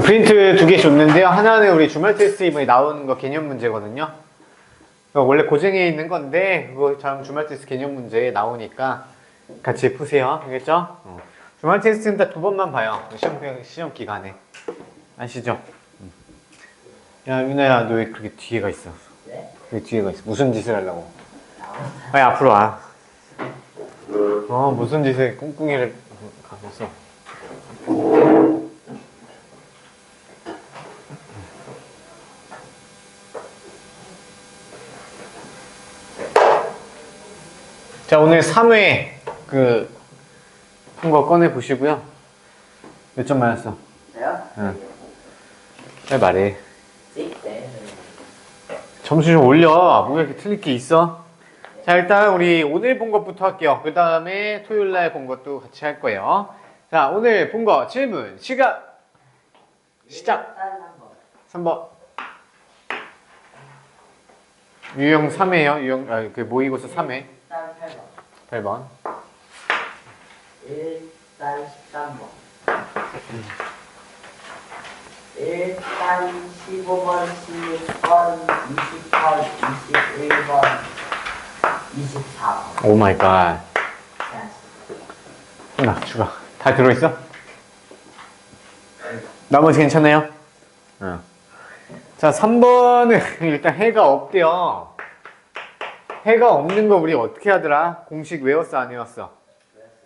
프린트 두 개 줬는데요. 하나는 우리 주말 테스트 이번에 나오는 거 개념 문제거든요. 원래 고생에 있는 건데 그거 다음 주말 테스트 개념 문제에 나오니까 같이 푸세요. 알겠죠? 주말 테스트는 딱 두 번만 봐요. 시험 기간에. 아시죠? 야, 윤아야, 너 왜 그렇게 뒤에가 있어? 네? 왜 뒤에가 있어? 무슨 짓을 하려고? 빨리 앞으로 와. 무슨 짓을 꿍꿍이를 가고 있어? 자, 오늘 3회 푼 거 꺼내 보시고요. 몇 점 맞았어? 저요? 응. 빨리 말해. 네. 점수 좀 올려. 뭐가 이렇게 틀릴 게 있어? 자, 일단 우리 오늘 본 것부터 할게요. 그 다음에 토요일 날 본 것도 같이 할 거예요. 자, 오늘 본 거 질문 시작. 시작. 3번. 유형 3회요. 유형 모의고사 3회. 일단 8번. 8번. 일단 13번. 일단 15번, 16번, 20번, 21번, 24번. 오 마이 갓. 하나 추가. 다 들어있어? 나머지 괜찮아요? 응. 자, 3번은 일단 해가 없대요. 해가 없는 거 우리 어떻게 하더라? 공식 외웠어, 안 외웠어?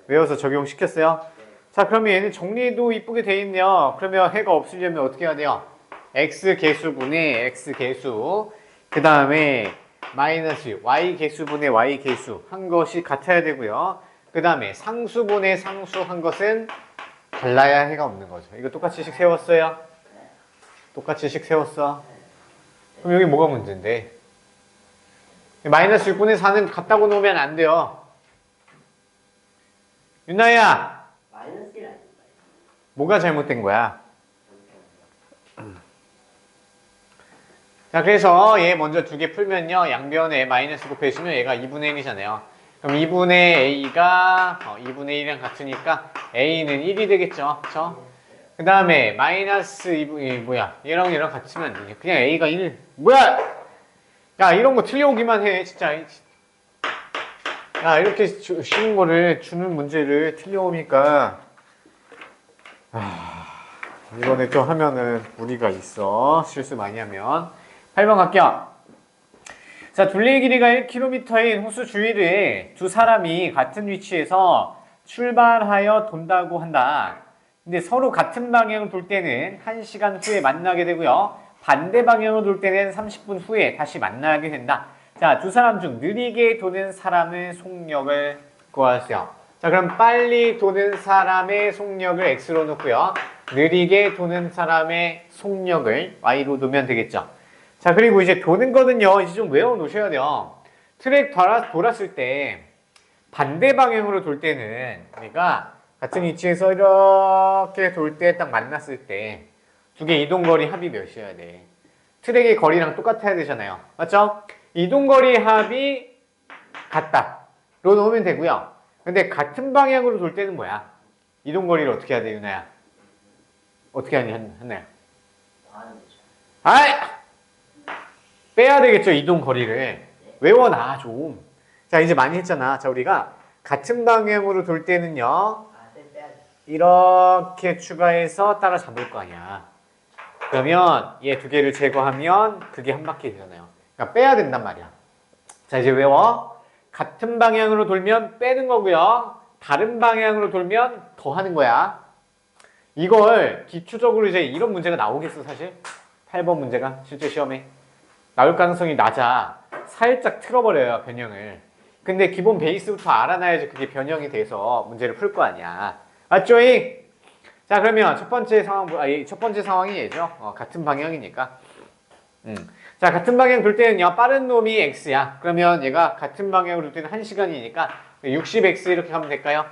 외워서 적용시켰어요? 자, 그러면 얘는 정리도 이쁘게 돼 있네요. 그러면 해가 없으려면 어떻게 해야 돼요? x 개수분의 x 개수, 그 다음에 마이너스 y 개수분의 y 개수 한 것이 같아야 되고요. 그 다음에 상수분의 상수 한 것은 달라야 해가 없는 거죠. 이거 똑같이 식 세웠어요? 똑같이 식 세웠어? 그럼 여기 뭐가 문제인데? 마이너스 6분의 4는 같다고 놓으면 안 돼요. 윤나야, 마이너스 1 아닌가요? 뭐가 잘못된 거야? 자, 그래서 얘 먼저 두 개 풀면요. 양변에 마이너스 곱해주면 얘가 2분의 1이잖아요. 그럼 2분의 a가 2분의 1이랑 같으니까 a는 1이 되겠죠. 그쵸? 그 다음에 마이너스 2분의 뭐야? 얘랑 얘랑 같으면 안 되지. 그냥 a가 1. 뭐야? 야, 이런 거 틀려오기만 해. 진짜. 야, 이렇게 쉬운 거를 주는 문제를 틀려오니까 이번에 좀 하면은 무리가 있어. 실수 많이 하면. 8번 갈게요. 자, 둘레의 길이가 1km인 호수 주위를 두 사람이 같은 위치에서 출발하여 돈다고 한다. 근데 서로 같은 방향을 돌 때는 1시간 후에 만나게 되고요. 반대 방향으로 돌 때는 30분 후에 다시 만나게 된다. 자, 두 사람 중 느리게 도는 사람의 속력을 구하세요. 자, 그럼 빨리 도는 사람의 속력을 x로 놓고요. 느리게 도는 사람의 속력을 y로 두면 되겠죠. 자, 그리고 이제 도는 거는요, 이제 좀 외워 놓으셔야 돼요. 트랙 돌았을 때 반대 방향으로 돌 때는, 그러니까 같은 위치에서 이렇게 돌 때 딱 만났을 때 두 개 이동거리 합이 몇이어야 돼? 트랙의 거리랑 똑같아야 되잖아요. 맞죠? 이동거리 합이 같다로 놓으면 되고요. 근데 같은 방향으로 돌 때는 뭐야? 이동거리를 어떻게 해야 돼, 유나야? 어떻게 하니, 한나야? 아이! 빼야 되겠죠, 이동거리를. 외워놔, 좀. 자, 이제 많이 했잖아. 자, 우리가 같은 방향으로 돌 때는요, 이렇게 추가해서 따라잡을 거 아니야. 그러면 얘 두 개를 제거하면 그게 한 바퀴 되잖아요. 그러니까 빼야 된단 말이야. 자, 이제 외워. 같은 방향으로 돌면 빼는 거고요. 다른 방향으로 돌면 더 하는 거야. 이걸 기초적으로 이제 이런 문제가 나오겠어, 사실? 8번 문제가 실제 시험에. 나올 가능성이 낮아. 살짝 틀어버려요, 변형을. 근데 기본 베이스부터 알아놔야지 그게 변형이 돼서 문제를 풀 거 아니야. 맞죠잉? 자, 그러면 첫 번째 상황이 얘죠. 같은 방향이니까. 자, 같은 방향 돌 때는요, 빠른 놈이 x야. 그러면 얘가 같은 방향으로 돌 때는 1시간이니까 60x 이렇게 가면 될까요?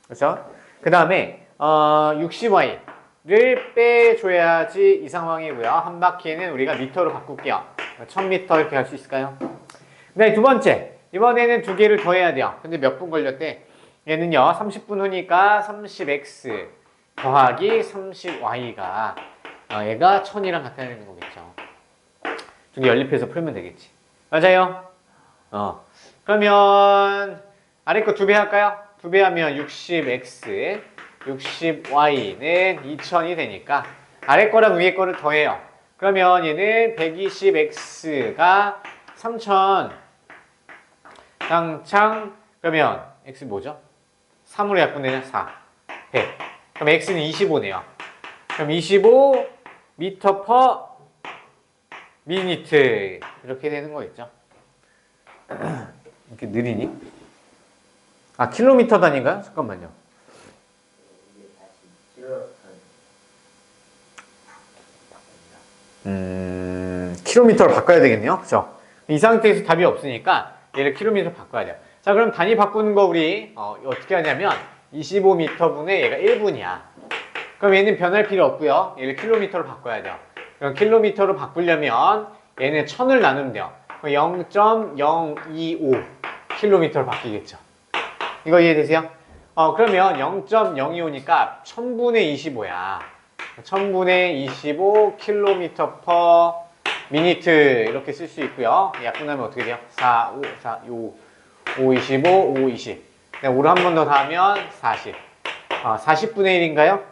그렇죠? 그 다음에 60y를 빼줘야지 이 상황이고요. 한 바퀴는 우리가 미터로 바꿀게요. 1000m 이렇게 할 수 있을까요? 네, 두 번째. 이번에는 두 개를 더해야 돼요. 근데 몇 분 걸렸대? 얘는요, 30분 후니까 30x 더하기 30y가 얘가 1000이랑 같아야 되는 거겠죠. 두 개 연립해서 풀면 되겠지. 맞아요? 그러면 아래 거 2배 할까요? 2배 하면 60x, 60y는 2000이 되니까 아래 거랑 위에 거를 더해요. 그러면 얘는 120x가 3000 당창 그러면 x 뭐죠? 3으로 약분되면 4, 100. 그럼 x는 25네요. 그럼 25 미터 퍼 미니트 이렇게 되는 거겠죠. 이렇게 느리니? 아 킬로미터 단위인가요? 잠깐만요. 이게 다시 킬로로 킬로미터로 바꿔야 되겠네요. 그죠? 이 상태에서 답이 없으니까 얘를 킬로미터로 바꿔야 돼요. 자, 그럼 단위 바꾸는 거 우리 어떻게 하냐면 25m분의 얘가 1분이야. 그럼 얘는 변할 필요 없고요. 얘를 킬로미터로 바꿔야 돼요. 그럼 킬로미터로 바꾸려면 얘는 1000을 나누면 돼요. 0.025 킬로미터로 바뀌겠죠. 이거 이해되세요? 그러면 0.025니까 1000분의 25야. 1000분의 25 킬로미터 퍼 미니트 이렇게 쓸 수 있고요. 약분하면 어떻게 돼요? 4, 5, 4, 5, 5, 25, 5, 20. 5를 한 번 더 더하면 40. 40분의 1인가요?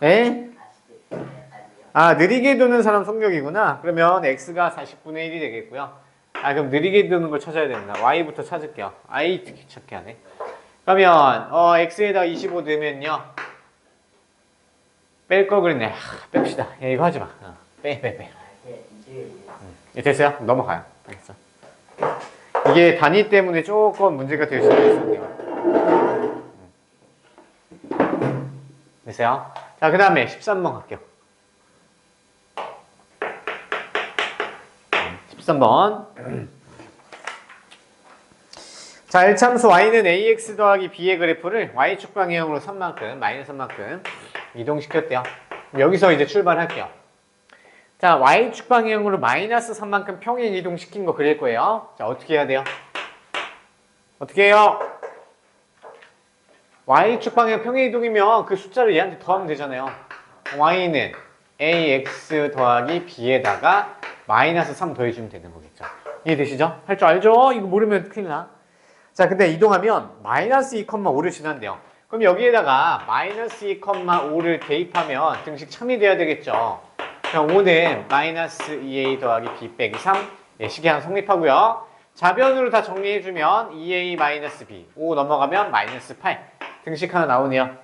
네? 아, 느리게 도는 사람 성격이구나. 그러면 x가 40분의 1이 되겠고요. 그럼 느리게 도는 걸 찾아야 됩니다. y부터 찾을게요. i 귀찮게 하네. 그러면 x에다 25 넣으면요. 뺄 거 그랬네. 뺍시다. 야, 이거 하지 마. 빼. 됐어요? 넘어가요. 알겠어. 이게 단위 때문에 조금 문제가 될 수도 있었네요. 됐어요? 자, 그 다음에 13번 갈게요. 13번. 자, L참수 y는 ax 더하기 b의 그래프를 y축 방향으로 3만큼, 마이너스 3만큼 이동시켰대요. 여기서 이제 출발할게요. 자, y축 방향으로 마이너스 3만큼 평행 이동시킨 거 그릴 거예요. 자, 어떻게 해야 돼요? 어떻게 해요? y축 방향 평행 이동이면 그 숫자를 얘한테 더하면 되잖아요. y는 ax 더하기 b에다가 마이너스 3 더해주면 되는 거겠죠. 이해되시죠? 할 줄 알죠? 이거 모르면 큰일 나. 자, 근데 이동하면 마이너스 2,5를 지난대요. 그럼 여기에다가 마이너스 2,5를 대입하면 등식 참이 돼야 되겠죠. 그럼 5는 마이너스 2a 더하기 b 빼기 3 식이 하나 성립하고요. 좌변으로 다 정리해주면 2a 마이너스 b 5 넘어가면 마이너스 8 등식 하나 나오네요.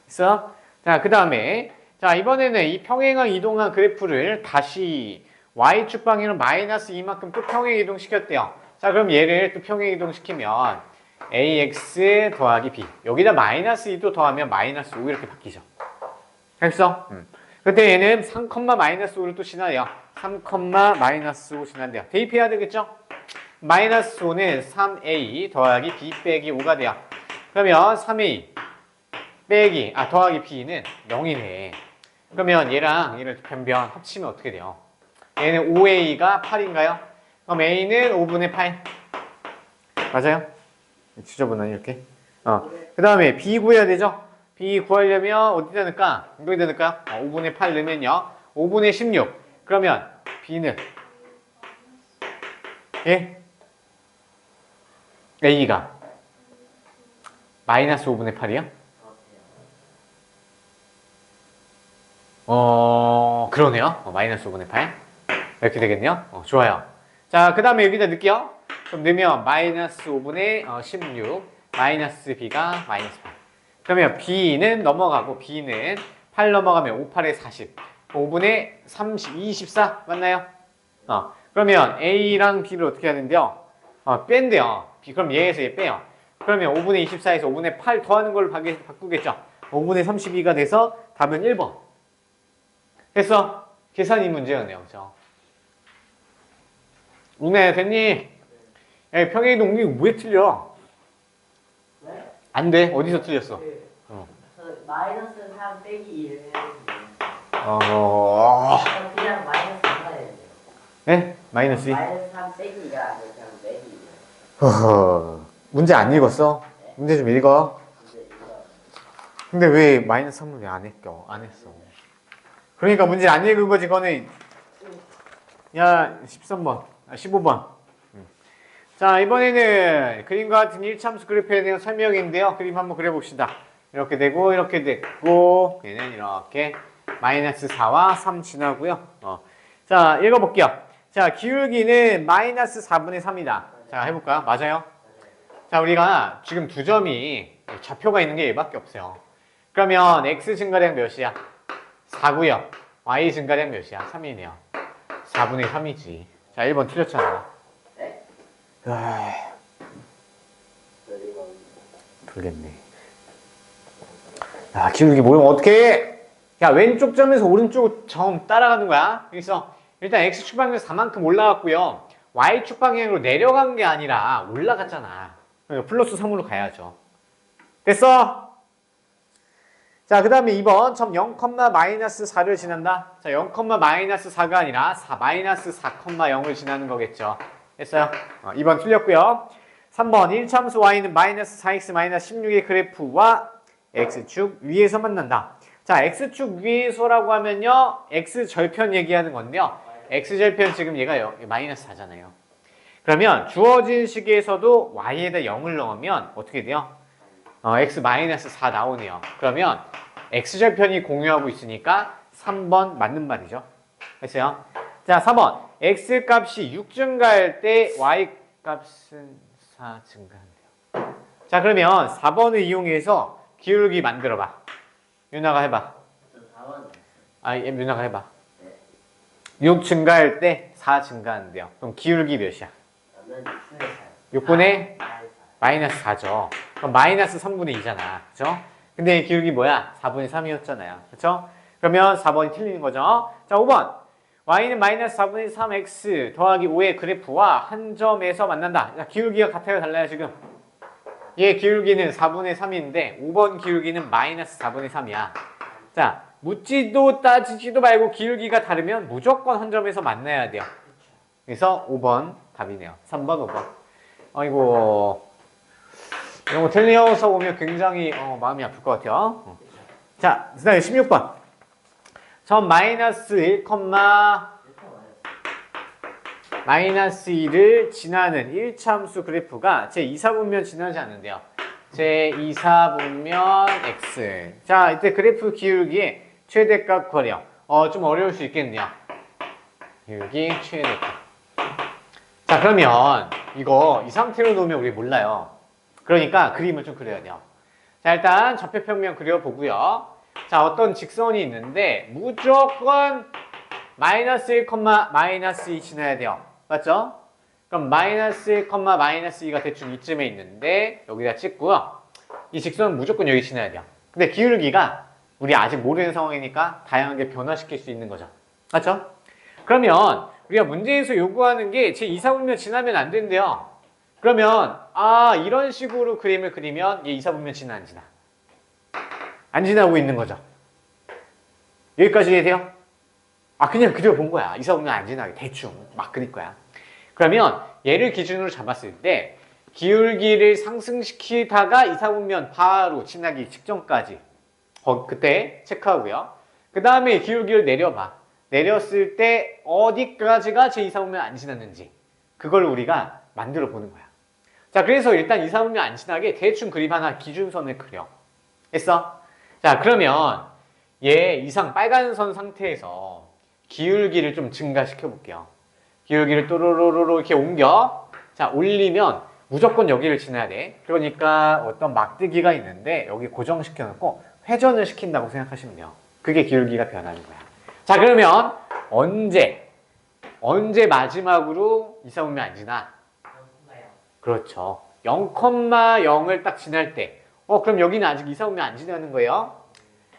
있어? 자, 그 다음에 자, 이번에는 이 평행한 이동한 그래프를 다시 y축 방향으로 마이너스 2만큼 또 평행 이동시켰대요. 자, 그럼 얘를 또 평행 이동시키면 ax 더하기 b 여기다 마이너스 2도 더하면 마이너스 5 이렇게 바뀌죠. 됐어? 그때 얘는 3, 마이너스 5를 또 지나요. 3, 마이너스 5 지난대요. 대입해야 되겠죠? 마이너스 5는 3a 더하기 b 빼기 5가 돼요. 그러면 3a 빼기 더하기 b는 0이네. 그러면 얘랑 얘를 변변 합치면 어떻게 돼요? 얘는 5a가 8인가요? 그럼 a는 5분의 8 맞아요? 지저분하네 이렇게. 그 다음에 b 구해야 되죠? b 구하려면 어디다 넣을까? 여기다 넣을까요? 5분의 8 넣으면요 5분의 16 그러면 b는 a가 마이너스 5분의 8이요? 그러네요. 마이너스 5분의 8 이렇게 되겠네요. 좋아요. 자, 그 다음에 여기다 넣을게요. 그럼 넣으면 마이너스 5분의 16 마이너스 b가 마이너스 8 그러면 b는 넘어가고 b는 8 넘어가면 5, 8에 40 5분의 30, 24 맞나요? 그러면 a랑 b를 어떻게 하는데요? 뺀대요. 그럼 얘에서 얘 빼요. 그러면 5분의 24에서 5분의 8 더하는 걸로 바꾸겠죠? 5분의 32가 돼서 답은 1번. 됐어? 계산이 문제였네요. 그죠? 웅네 됐니? 야, 평행이동 이거 왜 틀려? 네? 안 돼. 어디서 틀렸어? 마이너스 3 빼기 1을 그냥 마이너스 3가 해야 돼요. 네? 마이너스 2? 마이너스 3 빼기가 아니라 그냥 빼기. 문제 안 읽었어? 문제 좀 읽어. 근데 이거 근데 왜 마이너스 3을 왜 안 했어? 그러니까 문제 안 읽은 거지, 그거는. 야, 13번. 15번. 자, 이번에는 그림과 같은 1참수 그래프에 대한 설명인데요. 그림 한번 그려봅시다. 이렇게 되고, 이렇게 됐고, 얘는 이렇게 마이너스 4와 3 지나고요. 자, 읽어볼게요. 자, 기울기는 마이너스 4분의 3이다. 자, 해볼까요? 맞아요? 자, 우리가 지금 두 점이 좌표가 있는 게 얘밖에 없어요. 그러면 x 증가량 몇이야? 4고요. y 증가량 몇이야? 3이네요. 4분의 3이지. 자, 1번 틀렸잖아. 네? 에이, 돌겠네. 야, 기울기 모르면 어떡해? 야, 왼쪽 점에서 오른쪽 점 따라가는 거야. 그래서 일단 x축 방향에서 4만큼 올라갔고요. y축 방향으로 내려간 게 아니라 올라갔잖아. 그러니까 플러스 3으로 가야죠. 됐어? 자, 그 다음에 2번 점 0, 마이너스 4를 지난다. 자, 0, 마이너스 4가 아니라 마이너스 4,0을 지나는 거겠죠. 됐어요? 2번 틀렸고요. 3번 1참수 y는 마이너스 4x 마이너스 16의 그래프와 x축 위에서 만난다. 자, x축 위에서라고 하면요. x절편 얘기하는 건데요. x절편 지금 얘가 마이너스 4잖아요. 그러면 주어진 식에서도 y에다 0을 넣으면 어떻게 돼요? x 마이너스 4 나오네요. 그러면 x절편이 공유하고 있으니까 3번 맞는 말이죠. 됐어요? 자, 4번 x 값이 6 증가할 때 y 값은 4 증가한대요. 자, 그러면 4번을 이용해서 기울기 만들어봐. 윤아가 해봐. 윤아가 해봐. 6 증가할 때 4 증가한대요. 그럼 기울기 몇이야? 6분의 마이너스 4죠. 그럼 마이너스 3분의 2잖아. 그쵸? 근데 기울기 뭐야? 4분의 3이었잖아요. 그쵸? 그러면 4번이 틀리는 거죠. 자, 5번. y는 마이너스 4분의 3x 더하기 5의 그래프와 한 점에서 만난다. 자, 기울기가 같아요? 달라요, 지금? 얘 기울기는 4분의 3인데 5번 기울기는 마이너스 4분의 3이야. 자, 묻지도 따지지도 말고 기울기가 다르면 무조건 한 점에서 만나야 돼요. 그래서 5번 답이네요. 3번, 5번. 아이고, 이런 거 틀려서 보면 굉장히 마음이 아플 것 같아요. 자, 그 다음에 16번. 점 마이너스 1, 마이너스 2를 지나는 1참수 그래프가 제2사분면 지나지 않는데요. 제2사분면 x. 자, 이때 그래프 기울기의 최대값 구하래요. 좀 어려울 수 있겠네요. 기울기 최대값. 자, 그러면 이거 이 상태로 놓으면 우리 몰라요. 그러니까 그림을 좀 그려야 돼요. 자, 일단 좌표평면 그려보고요. 자, 어떤 직선이 있는데 무조건 마이너스 1, 마이너스 2 지나야 돼요. 맞죠? 그럼 마이너스 1, 마이너스 2가 대충 이쯤에 있는데 여기다 찍고요. 이 직선은 무조건 여기 지나야 돼요. 근데 기울기가 우리 아직 모르는 상황이니까 다양하게 변화시킬 수 있는 거죠. 맞죠? 그러면 우리가 문제에서 요구하는 게 제2사분면 지나면 안 된대요. 그러면 이런 식으로 그림을 그리면 얘 2사분면 지나 안 지나? 안 지나고 있는 거죠. 여기까지 이해돼요? 그냥 그려본 거야. 2사분면 안 지나게 대충 막 그릴 거야. 그러면 얘를 기준으로 잡았을 때 기울기를 상승시키다가 2사분면 바로 지나기 직전까지 그때 체크하고요. 그 다음에 기울기를 내려봐. 내렸을 때 어디까지가 제2사분면 안 지났는지 그걸 우리가 만들어 보는 거야. 자, 그래서 일단 2사분면 안 지나게 대충 그림 하나 기준선을 그려. 했어? 자, 그러면 얘 이상 빨간 선 상태에서 기울기를 좀 증가시켜 볼게요. 기울기를 또로로로 이렇게 옮겨. 자, 올리면 무조건 여기를 지나야 돼. 그러니까 어떤 막대기가 있는데 여기 고정시켜 놓고 회전을 시킨다고 생각하시면 돼요. 그게 기울기가 변하는 거야. 자, 그러면 언제 마지막으로 2사분면 안 지나? 그렇죠. 0,0을 딱 지날 때 그럼 여기는 아직 2사분면 안 지나는 거예요.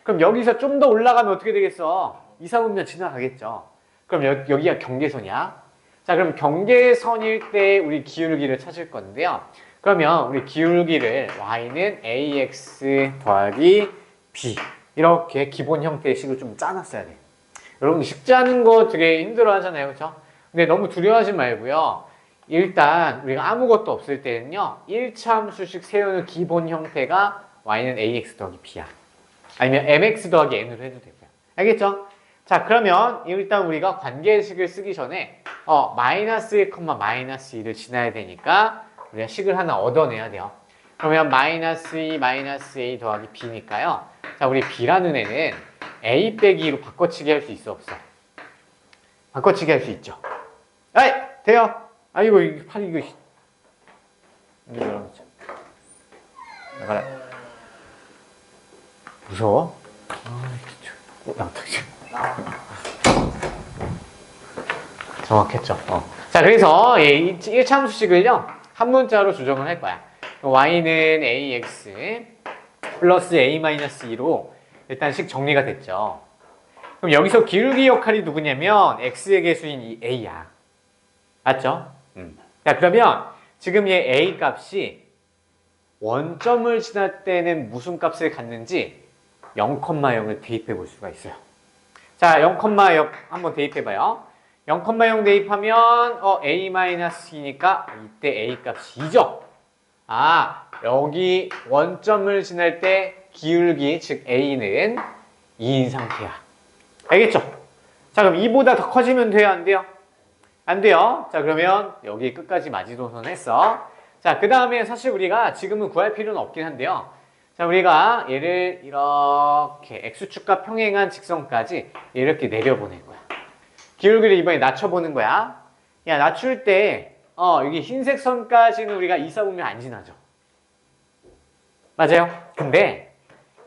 그럼 여기서 좀 더 올라가면 어떻게 되겠어? 2사분면 지나가겠죠. 그럼 여기가 경계선이야. 자, 그럼 경계선일 때 우리 기울기를 찾을 건데요. 그러면 우리 기울기를 y는 ax 더하기 b 이렇게 기본 형태의 식을 좀 짜놨어야 돼. 여러분 식 짜는 거 되게 힘들어 하잖아요. 그렇죠? 근데 너무 두려워하지 말고요. 일단 우리가 아무것도 없을 때는요. 1참수식 세우는 기본 형태가 y는 ax 더하기 b야. 아니면 mx 더하기 n으로 해도 되고요. 알겠죠? 자, 그러면 일단 우리가 관계식을 쓰기 전에 마이너스 1, 마이너스 2를 지나야 되니까 우리가 식을 하나 얻어내야 돼요. 그러면 마이너스 2, 마이너스 a 더하기 b니까요. 자, 우리 b라는 애는 a 빼기 2로 바꿔치기 할 수 있어, 없어? 바꿔치기 할 수 있죠. 아이, 돼요. 아이고, 이거 팔 이거. 이거 열어놓자. 나가라. 무서워? 정확했죠. 자, 그래서 1차함수식을요 한 문자로 조정을 할 거야. y는 ax 플러스 a-2로 일단 식 정리가 됐죠. 그럼 여기서 기울기 역할이 누구냐면 x의 개수인 이 a야. 맞죠? 자, 그러면 지금 얘 a 값이 원점을 지날 때는 무슨 값을 갖는지 0,0을 대입해 볼 수가 있어요. 자, 0,0 한번 대입해 봐요. 0,0 대입하면 a-2니까 이때 a 값이 2죠. 아, 여기 원점을 지날 때 기울기 즉 a는 2인 상태야. 알겠죠? 자, 그럼 2보다 더 커지면 돼요, 안 돼요? 안 돼요. 자, 그러면 여기 끝까지 마지노선 했어. 자, 그 다음에 사실 우리가 지금은 구할 필요는 없긴 한데요. 자, 우리가 얘를 이렇게 x축과 평행한 직선까지 이렇게 내려보낼 거야. 기울기를 이번에 낮춰보는 거야. 야, 낮출 때 여기 흰색 선까지는 우리가 이사보면 안 지나죠. 맞아요? 근데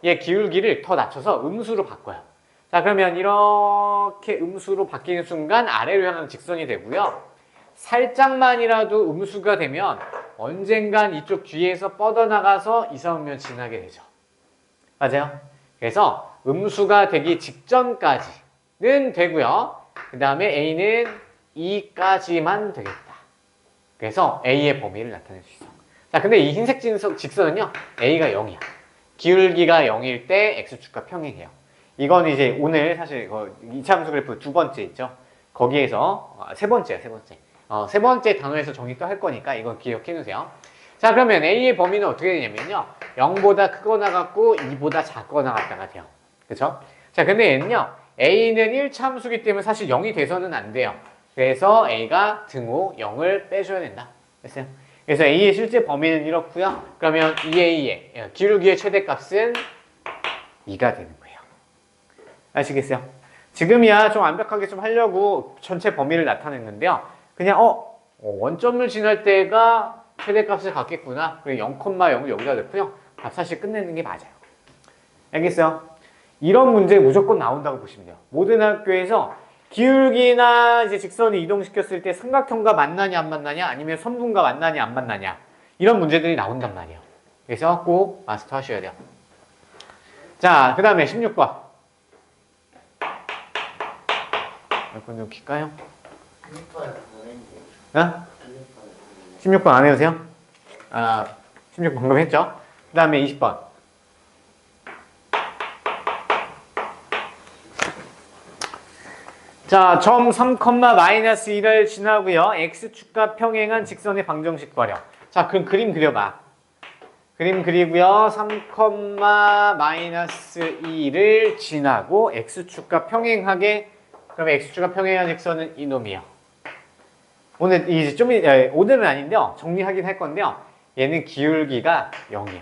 얘 기울기를 더 낮춰서 음수로 바꿔요. 자, 그러면 이렇게 음수로 바뀌는 순간 아래로 향하는 직선이 되고요. 살짝만이라도 음수가 되면 언젠간 이쪽 뒤에서 뻗어나가서 이사오면 지나게 되죠. 맞아요? 그래서 음수가 되기 직전까지는 되고요. 그 다음에 a는 2까지만 되겠다. 그래서 a의 범위를 나타낼 수 있어. 자, 근데 이 흰색 직선은요, a가 0이야. 기울기가 0일 때 x축과 평행해요. 이건 이제 오늘 사실 2차 함수 그래프 두 번째 있죠. 거기에서 세 번째야, 세 번째. 세 번째 단원에서 정리 또 할 거니까 이건 기억해 놓으세요. 자, 그러면 a의 범위는 어떻게 되냐면요, 0보다 크거나 같고 2보다 작거나 같다가 돼요. 그쵸? 자, 근데 얘는요, a는 1차 함수기 때문에 사실 0이 돼서는 안 돼요. 그래서 a가 등호 0을 빼줘야 된다. 됐어요? 그래서 a의 실제 범위는 이렇고요. 그러면 2a의 기울기의 최대값은 2가 되는 거예요. 아시겠어요? 지금이야 좀 완벽하게 좀 하려고 전체 범위를 나타냈는데요. 그냥 원점을 지날 때가 최대값을 갖겠구나. 그리고 0,0을 여기다 넣고요. 사실 끝내는 게 맞아요. 알겠어요? 이런 문제 무조건 나온다고 보시면 돼요. 모든 학교에서 기울기나 이제 직선을 이동시켰을 때 삼각형과 만나냐 안 만나냐, 아니면 선분과 만나냐 안 만나냐, 이런 문제들이 나온단 말이에요. 그래서 꼭 마스터 하셔야 돼요. 자, 그 다음에 16번. 몇 번 좀 킬까요? 16번 안 해주세요? 16번 방금 했죠? 그 다음에 20번. 자, 점 3,-1을 지나고요. x축과 평행한 직선의 방정식 버려. 자, 그럼 그림 그려봐. 그림 그리고요. 3,-2를 지나고 x축과 평행하게, 그럼 x축과 평행한 직선은 이놈이요. 오늘 이제 좀 오늘은 아닌데요. 정리하긴 할 건데요. 얘는 기울기가 0이야.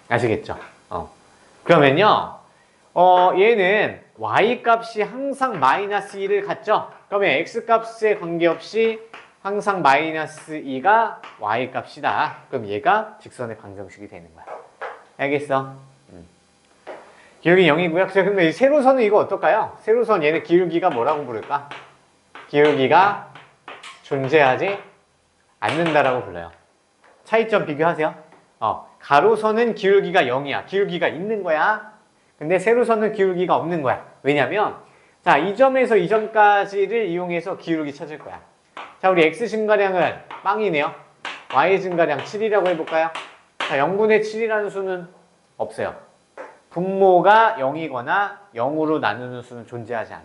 아시겠죠? 그러면요. 얘는 y 값이 항상 마이너스 2를 갖죠? 그러면 x 값에 관계없이 항상 마이너스 2가 y 값이다. 그럼 얘가 직선의 방정식이 되는 거야. 알겠어? 기울기 0이고요. 근데 이 세로선은 이거 어떨까요? 세로선 얘는 기울기가 뭐라고 부를까? 기울기가 존재하지 않는다라고 불러요. 차이점 비교하세요. 가로선은 기울기가 0이야. 기울기가 있는 거야. 근데 세로선은 기울기가 없는 거야. 왜냐면 자, 이 점에서 이 점까지를 이용해서 기울기 찾을 거야. 자, 우리 x 증가량은 빵이네요. y 증가량 7이라고 해볼까요? 자, 0분의 7이라는 수는 없어요. 분모가 0이거나 0으로 나누는 수는 존재하지 않아.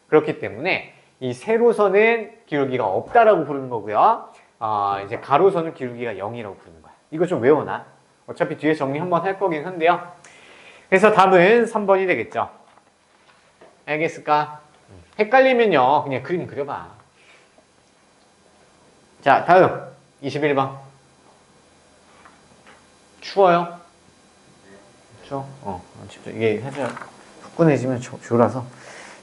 그렇기 때문에 이 세로선은 기울기가 없다라고 부르는 거고요. 이제 가로선은 기울기가 0이라고 부르는 거야. 이거 좀 외워놔. 어차피 뒤에 정리 한번 할 거긴 한데요. 그래서 답은 3번이 되겠죠. 알겠을까? 헷갈리면요 그냥 그림 그려봐. 자, 다음 21번. 추워요? 추워? 진짜 이게 살짝 후끈해지면 졸아서.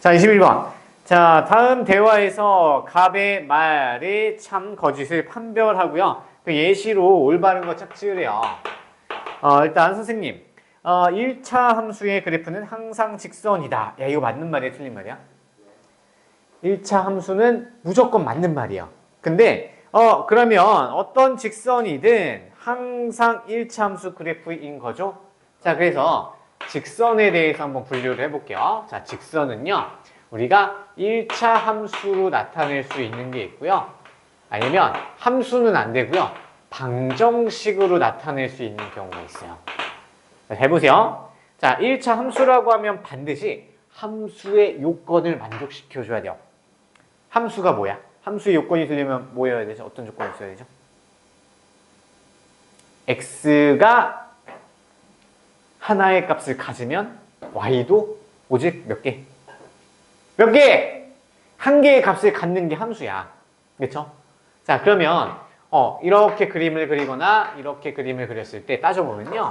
자, 21번. 자, 다음 대화에서 갑의 말이 참 거짓을 판별하고요. 그 예시로 올바른 거 짝지으래요. 일단 선생님, 1차 함수의 그래프는 항상 직선이다. 야, 이거 맞는 말이야, 틀린 말이야? 1차 함수는 무조건 맞는 말이야. 근데 그러면 어떤 직선이든 항상 1차 함수 그래프인 거죠? 자, 그래서 직선에 대해서 한번 분류를 해볼게요. 자, 직선은요, 우리가 1차 함수로 나타낼 수 있는 게 있고요. 아니면 함수는 안 되고요. 방정식으로 나타낼 수 있는 경우가 있어요. 자, 해보세요. 자, 1차 함수라고 하면 반드시 함수의 요건을 만족시켜줘야 돼요. 함수가 뭐야? 함수의 요건이 되려면 뭐여야 되죠? 어떤 조건이 있어야 되죠? x가 하나의 값을 가지면 y도 오직 몇 개? 몇 개? 한 개의 값을 갖는 게 함수야. 그렇죠? 자, 그러면 이렇게 그림을 그리거나 이렇게 그림을 그렸을 때 따져보면요.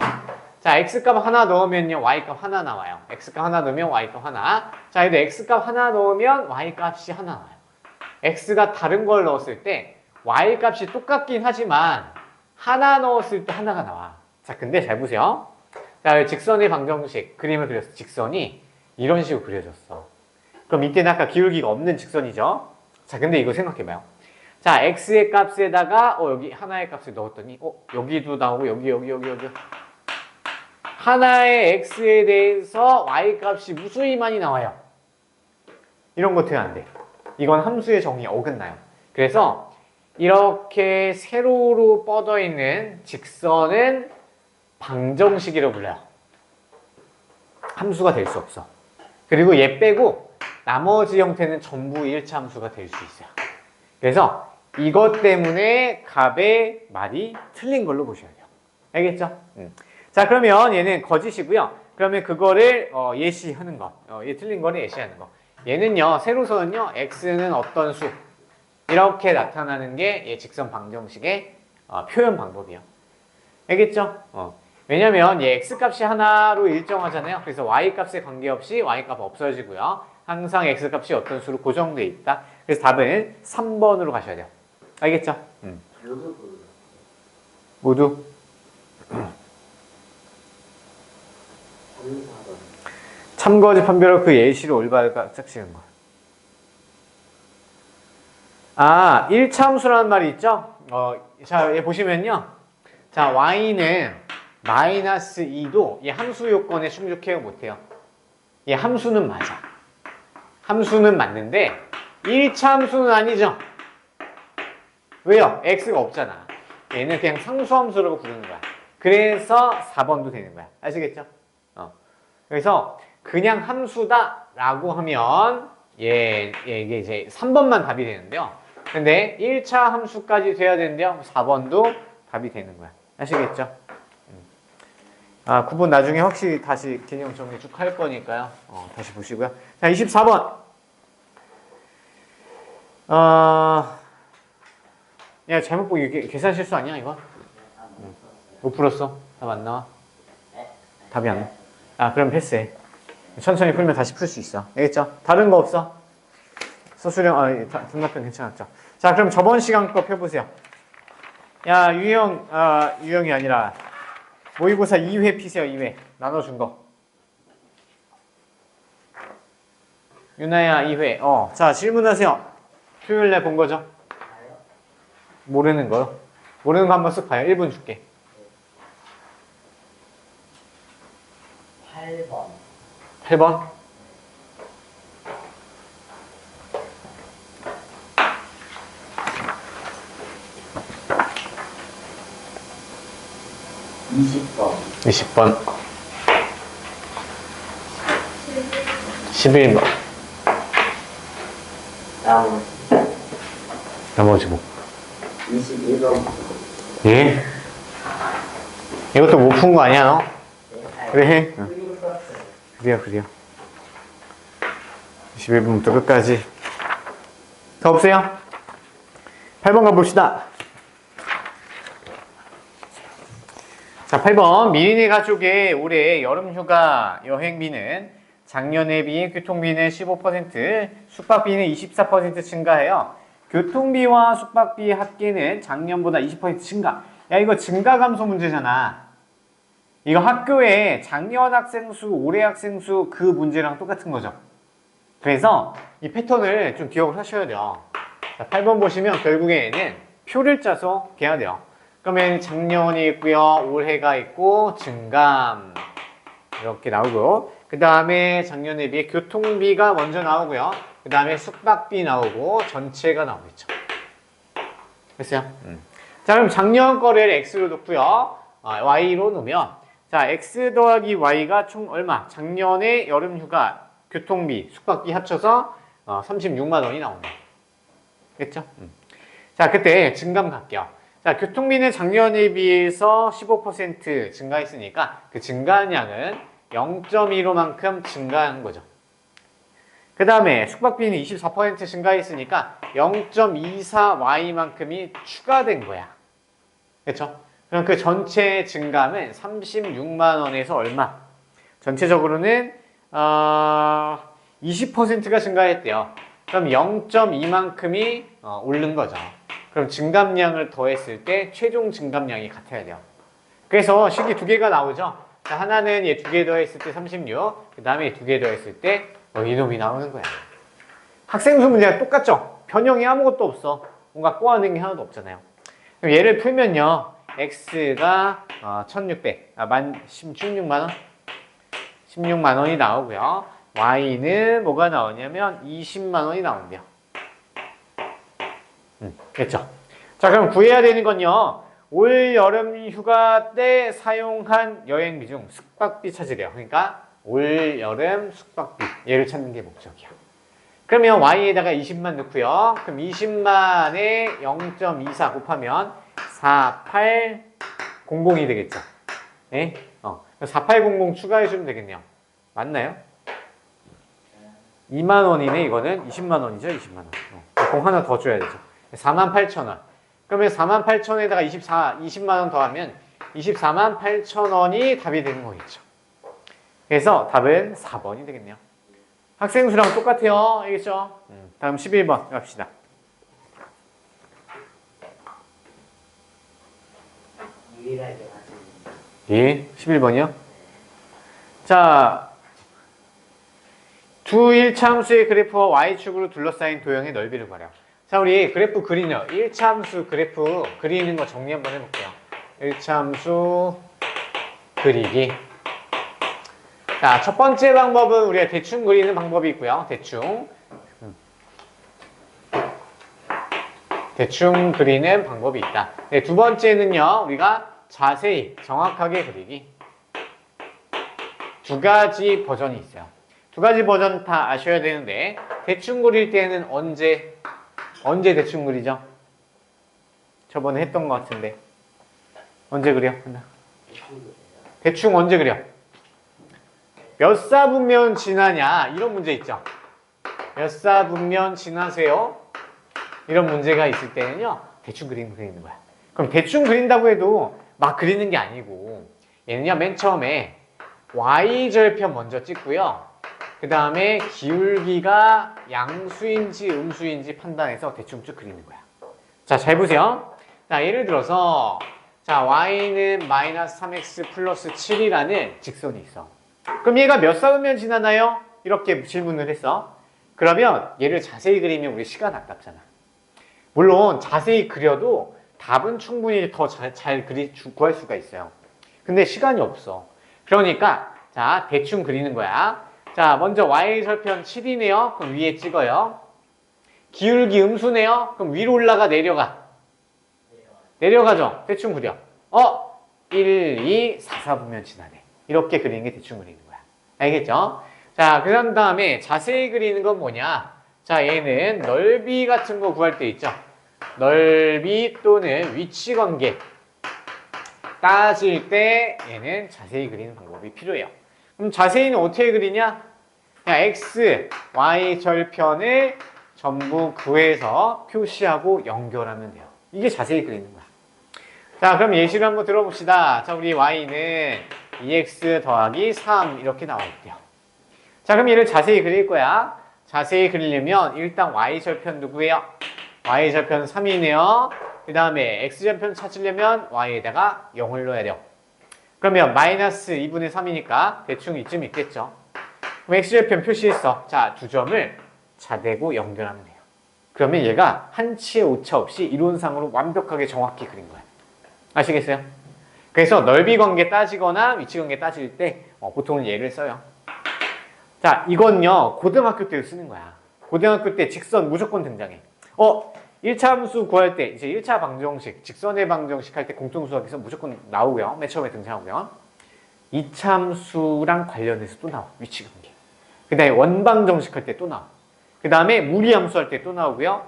자, x값 하나 넣으면요 y값 하나 나와요. x값 하나 넣으면 y값 하나. 자, 근데 x값 하나 넣으면 y값이 하나 나와요. x가 다른 걸 넣었을 때 y값이 똑같긴 하지만 하나 넣었을 때 하나가 나와. 자, 근데 잘 보세요. 자, 직선의 방정식 그림을 그렸어. 직선이 이런 식으로 그려졌어. 그럼 이때는 아까 기울기가 없는 직선이죠. 자, 근데 이거 생각해봐요. 자, x의 값에다가 여기 하나의 값을 넣었더니 여기도 나오고 여기 하나의 x에 대해서 y 값이 무수히 많이 나와요. 이런 거 되면 안 돼. 이건 함수의 정의에 어긋나요. 그래서 이렇게 세로로 뻗어 있는 직선은 방정식이라고 불러요. 함수가 될 수 없어. 그리고 얘 빼고 나머지 형태는 전부 1차 함수가 될 수 있어요. 그래서 이것 때문에 갑의 말이 틀린 걸로 보셔야 돼요. 알겠죠? 자, 그러면 얘는 거짓이고요. 그러면 그거를 예시하는 거. 얘 틀린 거를 예시하는 거. 얘는요, 세로선은요, x는 어떤 수. 이렇게 나타나는 게 얘 직선 방정식의 표현 방법이에요. 알겠죠? 왜냐면 얘 x값이 하나로 일정하잖아요. 그래서 y값에 관계없이 y값 없어지고요. 항상 x값이 어떤 수로 고정되어 있다. 그래서 답은 3번으로 가셔야 돼요. 알겠죠? 모두? 참거짓 판별로 그 예시로 올바르가 짝지은 거. 1차 함수라는 말이 있죠? 자, 얘 보시면요. 자, y는 마이너스 2도 얘 함수 요건에 충족해요, 못해요? 얘 함수는 맞아. 함수는 맞는데 1차 함수는 아니죠? 왜요? x가 없잖아. 얘는 그냥 상수함수라고 부르는 거야. 그래서 4번도 되는 거야. 아시겠죠? 그래서 그냥 함수다라고 하면 이게 이제 3번만 답이 되는데요. 근데 1차 함수까지 돼야 되는데요. 4번도 답이 되는 거야. 아시겠죠? 9번 나중에 확실히 다시 개념 정리 쭉 할 거니까요. 다시 보시고요. 자, 24번. 야, 잘못 보기 이게 계산 실수 아니야, 이거? 못 풀었어? 답 안 나와? 답이 안 나와? 그럼 패스해. 천천히 풀면 다시 풀 수 있어. 알겠죠? 다른 거 없어? 서술형, 등답변 괜찮았죠? 자, 그럼 저번 시간 거 펴보세요. 야, 유형이 아니라 모의고사 2회 피세요, 2회. 나눠준 거. 유나야, 2회. 자, 질문하세요. 토요일날 본 거죠? 모르는 거요? 모르는 거 한번 쓱 봐요. 1분 줄게. 8번. 8번? (20번) 20번 11번 나머지 뭐 21번 예? 이것도 못 푼 거 아니야, 너? 그래. 응. 그리고 썼어요. 그래요. 21분부터 끝까지. 더 없어요? 8번 가봅시다. 자, 8번. 미린이 가족의 올해 여름휴가 여행비는 작년에 비해 교통비는 15%, 숙박비는 24% 증가해요. 교통비와 숙박비 합계는 작년보다 20% 증가. 야, 이거 증가 감소 문제잖아. 이거 학교에 작년 학생 수, 올해 학생 수 그 문제랑 똑같은 거죠. 그래서 이 패턴을 좀 기억을 하셔야 돼요. 자, 8번 보시면 결국에는 표를 짜서 해야 돼요. 그러면 작년이 있고요, 올해가 있고 증감 이렇게 나오고, 그 다음에 작년에 비해 교통비가 먼저 나오고요, 그 다음에 숙박비 나오고 전체가 나오겠죠. 됐어요? 자, 그럼 작년 거래를 x로 놓고요, y로 놓으면, 자, x 더하기 y가 총 얼마? 작년에 여름휴가 교통비, 숙박비 합쳐서 36만 원이 나온다. 됐죠? 자, 그때 증감 갈게요. 자, 교통비는 작년에 비해서 15% 증가했으니까 그 증가한 양은 0.15만큼 증가한 거죠. 그 다음에 숙박비는 24% 증가했으니까 0.24y만큼이 추가된 거야. 그렇죠? 그럼 그 전체 증감은 36만 원에서 얼마? 전체적으로는 20%가 증가했대요. 그럼 0.2만큼이 오른 거죠. 그럼 증감량을 더했을 때 최종 증감량이 같아야 돼요. 그래서 식이 두 개가 나오죠. 자, 하나는 얘 두 개 더했을 때 36, 그 다음에 두 개 더했을 때 이놈이 나오는 거야. 학생수 문제가 똑같죠? 변형이 아무것도 없어. 뭔가 꼬아낸 게 하나도 없잖아요. 그럼 얘를 풀면요, x가 1600, 16만 원? 16만 원이 나오고요. y는 뭐가 나오냐면 20만 원이 나온대요. 됐죠? 자, 그럼 구해야 되는 건요, 올 여름 휴가 때 사용한 여행비 중 숙박비 찾으래요. 그러니까 올 여름 숙박비, 얘를 찾는 게 목적이야. 그러면 y에다가 20만 넣고요. 그럼 20만에 0.24 곱하면 4800이 되겠죠. 네? 4800 추가해주면 되겠네요. 맞나요? 2만 원이네. 이거는 20만 원이죠. 20만 원. 공 하나 더 줘야 되죠. 48,000원. 그러면 48,000원에다가 20만 원 더하면 24만 8,000원이 답이 되는 거겠죠. 그래서 답은 4번이 되겠네요. 학생 수랑 똑같아요. 알겠죠? 다음 11번 갑시다. 유일하게 맞습니다. 예, 11번이요. 자, 두 일차함수의 그래프와 y축으로 둘러싸인 도형의 넓이를 구하라. 자, 우리 그래프 그리죠. 1차함수 그래프 그리는 거 정리 한번 해볼게요. 1차함수 그리기. 자, 첫 번째 방법은 우리가 대충 그리는 방법이 있고요. 대충 그리는 방법이 있다. 네, 두 번째는요, 우리가 자세히 정확하게 그리기. 두 가지 버전이 있어요. 두 가지 버전 다 아셔야 되는데, 대충 그릴 때는 언제 대충 그리죠? 저번에 했던 것 같은데. 언제 그려? 대충 언제 그려? 몇 사분면 지나냐? 이런 문제 있죠? 몇 사분면 지나세요? 이런 문제가 있을 때는요, 대충 그리는 거야. 그럼 대충 그린다고 해도 막 그리는 게 아니고, 얘는요, 맨 처음에 y절편 먼저 찍고요. 그 다음에 기울기가 양수인지 음수인지 판단해서 대충 쭉 그리는 거야. 자, 잘 보세요. 자, 예를 들어서, 자, y는 마이너스 3x 플러스 7이라는 직선이 있어. 그럼 얘가 몇 사분면 지나나요? 이렇게 질문을 했어. 그러면 얘를 자세히 그리면 우리 시간 아깝잖아. 물론 자세히 그려도 답은 충분히 더 잘 구할 수가 있어요. 근데 시간이 없어. 그러니까 자, 대충 그리는 거야. 자, 먼저 y절편 7이네요. 그럼 위에 찍어요. 기울기 음수네요. 그럼 위로 올라가 내려가? 내려가죠. 대충 그려. 1, 2, 4, 4분면 지나네. 이렇게 그리는 게 대충 그리는 거야. 알겠죠? 자, 그 다음에 자세히 그리는 건 뭐냐? 자, 얘는 넓이 같은 거 구할 때 있죠? 넓이 또는 위치 관계. 따질 때 얘는 자세히 그리는 방법이 필요해요. 그럼 자세히는 어떻게 그리냐? 그냥 x, y 절편을 전부 구해서 표시하고 연결하면 돼요. 이게 자세히 그리는 거야. 자, 그럼 예시를 한번 들어봅시다. 자, 우리 y는 2x 더하기 3 이렇게 나와 있대요. 자, 그럼 얘를 자세히 그릴 거야. 자세히 그리려면 일단 y절편 누구예요? y절편 3이네요. 그 다음에 x절편 찾으려면 y에다가 0을 넣어야 돼요. 그러면 마이너스 2분의 3이니까 대충 이쯤 있겠죠. 그럼 x절편 표시했어. 자, 두 점을 자대고 연결하면 돼요. 그러면 얘가 한치의 오차 없이 이론상으로 완벽하게 정확히 그린 거야. 아시겠어요? 그래서 넓이 관계 따지거나 위치 관계 따질 때 보통은 얘를 써요. 자, 이건요 고등학교 때 쓰는 거야. 고등학교 때 직선 무조건 등장해. 1차 함수 구할 때 이제 1차 방정식, 직선의 방정식 할 때 공통수학에서 무조건 나오고요. 맨 처음에 등장하고요. 2차 함수랑 관련해서 또 나와. 위치 관계. 그 다음에 원방정식 할 때 또 나와. 그 다음에 무리함수 할 때 또 나오고요.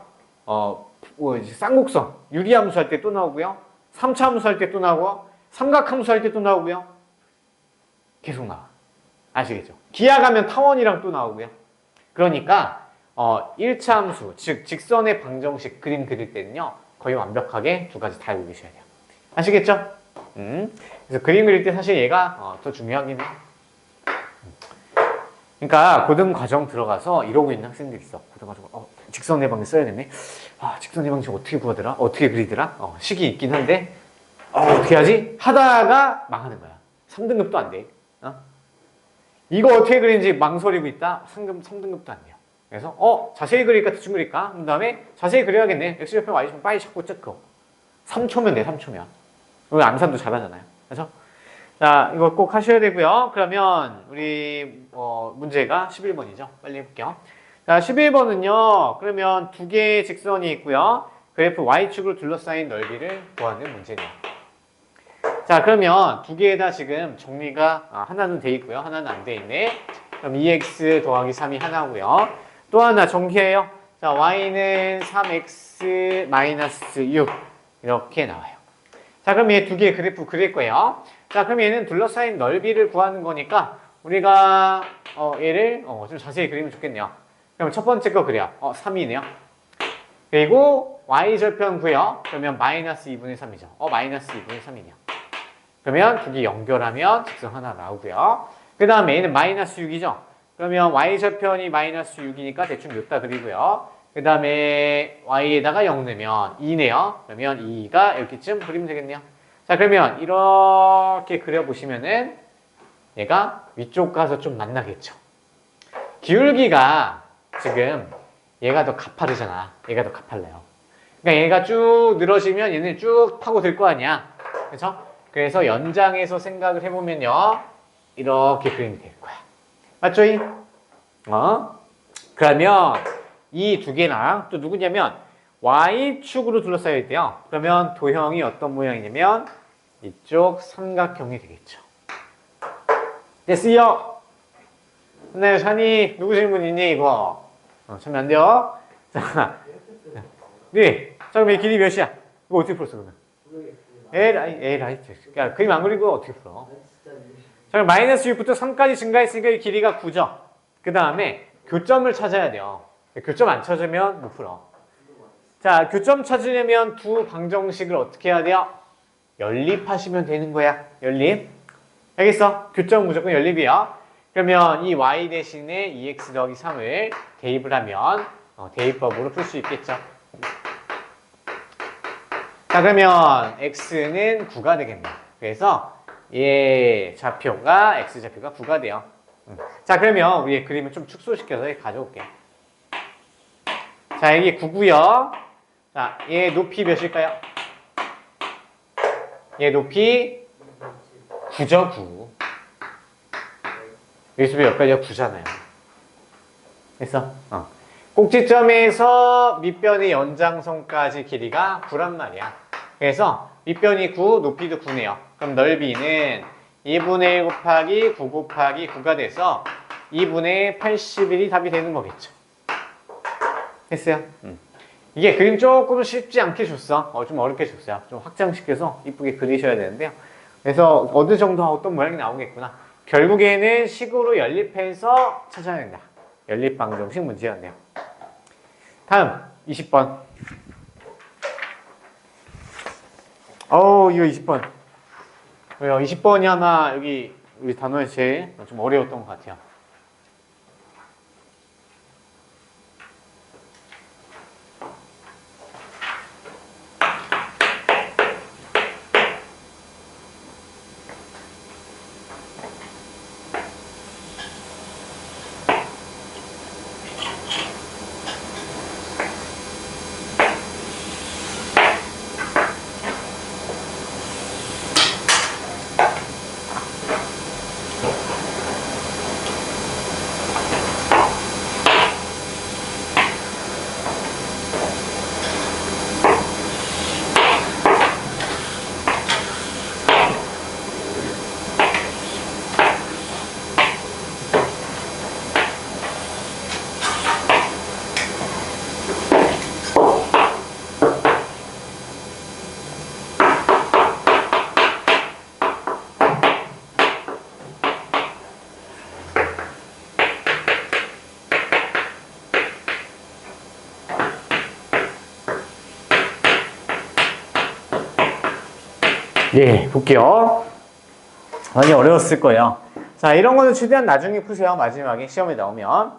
쌍곡선, 유리함수 할 때 또 나오고요. 3차 함수 할 때 또 나오고 삼각함수 할 때 또 나오고요. 계속 나와. 아시겠죠? 기하가면 타원이랑 또 나오고요. 그러니까 1차 함수, 즉 직선의 방정식 그림 그릴 때는요. 거의 완벽하게 두 가지 다 알고 계셔야 돼요. 아시겠죠? 그래서 그림 그릴 때 사실 얘가 더 중요하긴 해. 그러니까 고등 과정 들어가서 이러고 있는 학생들이 있어. 고등 과정 직선의 방정 써야겠네. 직선의 방정 어떻게 구하더라? 어떻게 그리더라? 식이 있긴 한데 어떻게 하지? 하다가 망하는 거야. 3등급도 안 돼. 이거 어떻게 그리는지 망설이고 있다? 3등급도 안 돼요. 그래서 자세히 그릴까 대충 그릴까? 그 다음에 자세히 그려야겠네. x좌표 y좌표 빨리 찾고 체크. 3초면 돼. 3초면. 우리 암산도 잘하잖아요. 그래서 자, 이거 꼭 하셔야 되고요. 그러면 우리 문제가 11번이죠. 빨리 해볼게요. 자, 11번은요. 그러면 두 개의 직선이 있고요. 그래프 y축으로 둘러싸인 넓이를 구하는 문제네요. 자, 그러면 두 개 다 지금 정리가 하나는 돼 있고요. 하나는 안 돼 있네. 그럼 2x 더하기 3이 하나고요. 또 하나 정리해요. 자, y는 3x 마이너스 6 이렇게 나와요. 자, 그럼 얘 두 개의 그래프 그릴 거예요. 자, 그럼 얘는 둘러싸인 넓이를 구하는 거니까 우리가 얘를 좀 자세히 그리면 좋겠네요. 그럼 첫 번째 거 그려. 3이네요. 그리고 y절편 구해요. 그러면 마이너스 2분의 3이죠. 마이너스 2분의 3이네요. 그러면 두 개 연결하면 직선 하나 나오고요. 그 다음에 얘는 마이너스 6이죠. 그러면 y절편이 마이너스 6이니까 대충 여기다 그리고요. 그 다음에 y에다가 0 넣으면 2네요. 그러면 2가 이렇게쯤 그리면 되겠네요. 자, 그러면 이렇게 그려보시면은 얘가 위쪽 가서 좀 만나겠죠. 기울기가 지금 얘가 더 가파르잖아. 얘가 더 가팔라요. 그러니까 얘가 쭉 늘어지면 얘는 쭉 파고들 거 아니야. 그렇죠? 그래서 연장해서 생각을 해보면요. 이렇게 그리면 될 거야. 맞죠? 그러면 이 두 개랑 또 누구냐면 Y축으로 둘러싸여 있대요. 그러면 도형이 어떤 모양이냐면 이쪽 삼각형이 되겠죠. 됐어요? 네, 산이 누구 질문 있니 이거? 참여 안 돼요? 자, 네. 자, 그럼 이 길이 몇이야? 이거 어떻게 풀었어 그러면? 에라이. 그러니까 그림 안 그리고 어떻게 풀어? 자, 그럼 마이너스 6부터 3까지 증가했으니까 이 길이가 9죠. 그 다음에 교점을 찾아야 돼요. 교점 안 찾으면 못 풀어. 자, 교점 찾으려면 두 방정식을 어떻게 해야 돼요? 연립하시면 되는 거야. 연립. 알겠어? 교점 무조건 연립이야. 그러면 이 y 대신에 2x 더하기 3을 대입을 하면 대입법으로 풀 수 있겠죠. 자, 그러면 x는 9가 되겠네. 그래서 얘 좌표가 x좌표가 9가 돼요. 자, 그러면 우리 그림을 좀 축소시켜서 가져올게. 자, 여기 9고요. 자, 얘 높이 몇일까요? 얘 높이 9죠, 9. 여기서 여기까지가 9잖아요. 됐어? 꼭지점에서 밑변의 연장선까지 길이가 9란 말이야. 그래서 밑변이 9, 높이도 9네요. 그럼 넓이는 2분의 1 곱하기 9 곱하기 9가 돼서 2분의 81이 답이 되는 거겠죠. 됐어요? 이게 그림 조금 쉽지 않게 줬어. 좀 어렵게 줬어요. 좀 확장시켜서 이쁘게 그리셔야 되는데요. 그래서 어느 정도 어떤 모양이 나오겠구나. 결국에는 식으로 연립해서 찾아야 된다. 연립방정식 문제였네요. 다음 20번. 이거 20번. 왜요? 20번이 아마 여기 우리 단원에 제일 좀 어려웠던 것 같아요. 예, 볼게요. 많이 어려웠을 거예요. 자, 이런 거는 최대한 나중에 푸세요. 마지막에 시험에 나오면.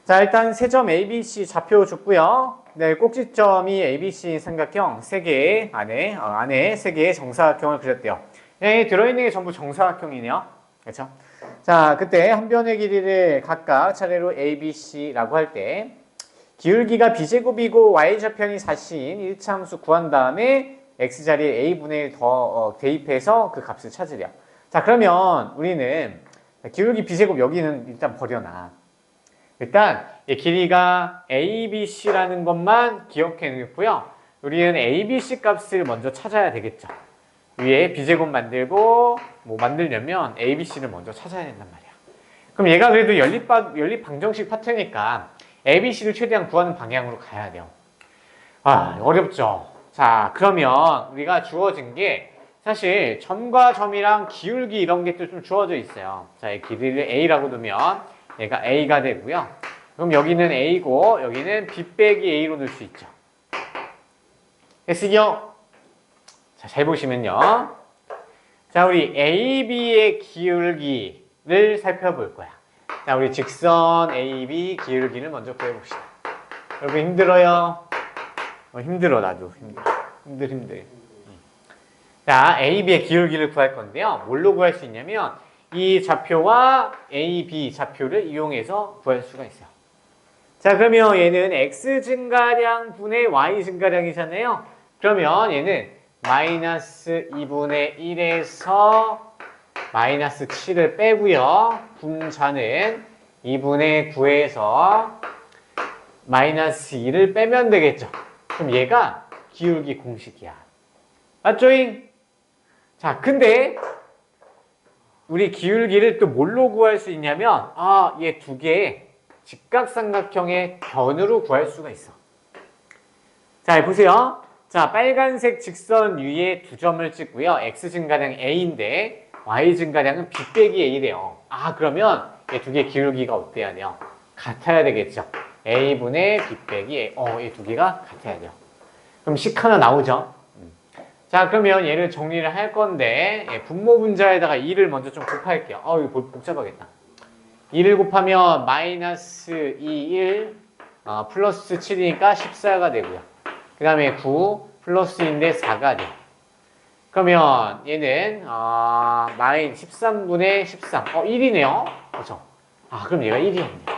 자, 일단 세 점 ABC 좌표 줬고요. 네, 꼭지점이 ABC 삼각형 3개 안에 3개의 정사각형을 그렸대요. 네, 들어있는 게 전부 정사각형이네요. 그렇죠? 자, 그때 한 변의 길이를 각각 차례로 ABC라고 할 때 기울기가 B제곱이고 Y좌편이 4인 1차 함수 구한 다음에 X자리에 A분의 1 더 대입해서 그 값을 찾으려. 자, 그러면 우리는 기울기 B제곱 여기는 일단 버려놔. 일단 길이가 ABC라는 것만 기억해 놓고요. 우리는 ABC 값을 먼저 찾아야 되겠죠. 위에 B제곱 만들고 뭐 만들려면 ABC를 먼저 찾아야 된단 말이야. 그럼 얘가 그래도 연립 방정식 파트니까 ABC를 최대한 구하는 방향으로 가야 돼요. 아, 어렵죠. 자, 그러면 우리가 주어진 게 사실 점과 점이랑 기울기 이런 게 또 좀 주어져 있어요. 자, 이 길이를 A라고 두면 얘가 A가 되고요. 그럼 여기는 A고 여기는 B 빼기 A로 넣을 수 있죠. 됐으요? 자, 잘 보시면요. 자, 우리 AB의 기울기를 살펴볼 거야. 자, 우리 직선 AB 기울기를 먼저 구해봅시다. 여러분 힘들어요? 힘들어, 나도 힘들. 자, AB의 기울기를 구할 건데요. 뭘로 구할 수 있냐면 이 좌표와 AB 좌표를 이용해서 구할 수가 있어요. 자, 그러면 얘는 X 증가량 분의 Y 증가량이잖아요. 그러면 얘는 마이너스 2분의 1에서 마이너스 7을 빼고요. 분자는 2분의 9에서 마이너스 2를 빼면 되겠죠. 그럼 얘가 기울기 공식이야. 맞죠잉? 자, 근데 우리 기울기를 또 뭘로 구할 수 있냐면 얘 두 개의 직각삼각형의 변으로 구할 수가 있어. 자, 보세요. 자, 빨간색 직선 위에 두 점을 찍고요. X 증가량 A인데 Y 증가량은 B 빼기 A래요. 그러면 이 두 개의 기울기가 어때야 돼요? 같아야 되겠죠. A분의 B 빼기 A. 이 두 개가 같아야 돼요. 그럼 식 하나 나오죠. 자, 그러면 얘를 정리를 할 건데 분모 분자에다가 2를 먼저 좀 곱할게요. 이거 복잡하겠다. 2를 곱하면 마이너스 2, 1 플러스 7이니까 14가 되고요. 그 다음에 9 플러스인데 4가 돼요. 그러면 얘는 마인 13분의 13 1이네요. 그렇죠? 그럼 얘가 1이었네요.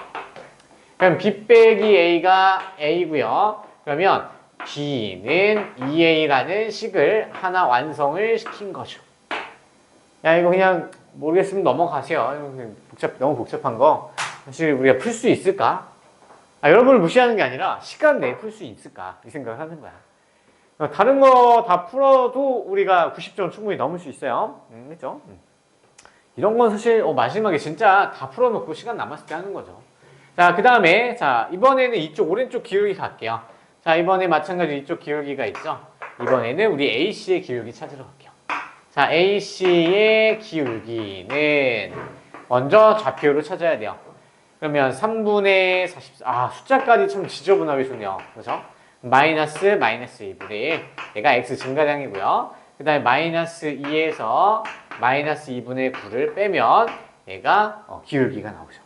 그럼 B 빼기 A가 A고요. 그러면 B는 2A라는 식을 하나 완성을 시킨 거죠. 야, 이거 그냥 모르겠으면 넘어가세요. 너무 복잡한 거 사실 우리가 풀 수 있을까? 여러분을 무시하는 게 아니라 시간 내에 풀 수 있을까? 이 생각을 하는 거야. 다른 거 다 풀어도 우리가 90점 충분히 넘을 수 있어요. 그렇죠? 이런 건 사실 마지막에 진짜 다 풀어놓고 시간 남았을 때 하는 거죠. 자, 그 다음에 이번에는 이쪽 오른쪽 기울기 갈게요. 자, 이번에 마찬가지로 이쪽 기울기가 있죠. 이번에는 우리 AC의 기울기 찾으러 갈게요. 자, AC의 기울기는 먼저 좌표로 찾아야 돼요. 그러면 3분의 44, 숫자까지 참 지저분하게 좋네요. 그죠? 마이너스 2분의 1. 얘가 x 증가량이고요. 그 다음에 마이너스 2에서 마이너스 2분의 9를 빼면 얘가 기울기가 나오죠.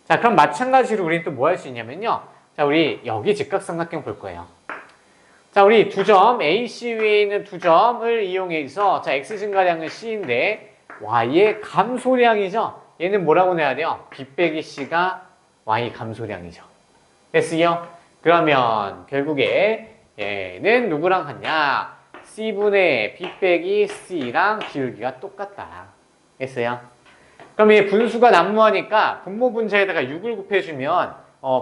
자, 그럼 마찬가지로 우리는 또 뭐 할 수 있냐면요. 자, 우리 여기 직각삼각형 볼 거예요. 자, 우리 두 점, AC 위에 있는 두 점을 이용해서, 자, x 증가량은 c인데, y의 감소량이죠. 얘는 뭐라고 내야 돼요? b 빼기 c가 y 감소량이죠. 됐어요? 그러면 결국에 얘는 누구랑 같냐? c분의 b 빼기 c랑 기울기가 똑같다. 됐어요? 그럼 얘 분수가 난무하니까 분모 분자에다가 6을 곱해주면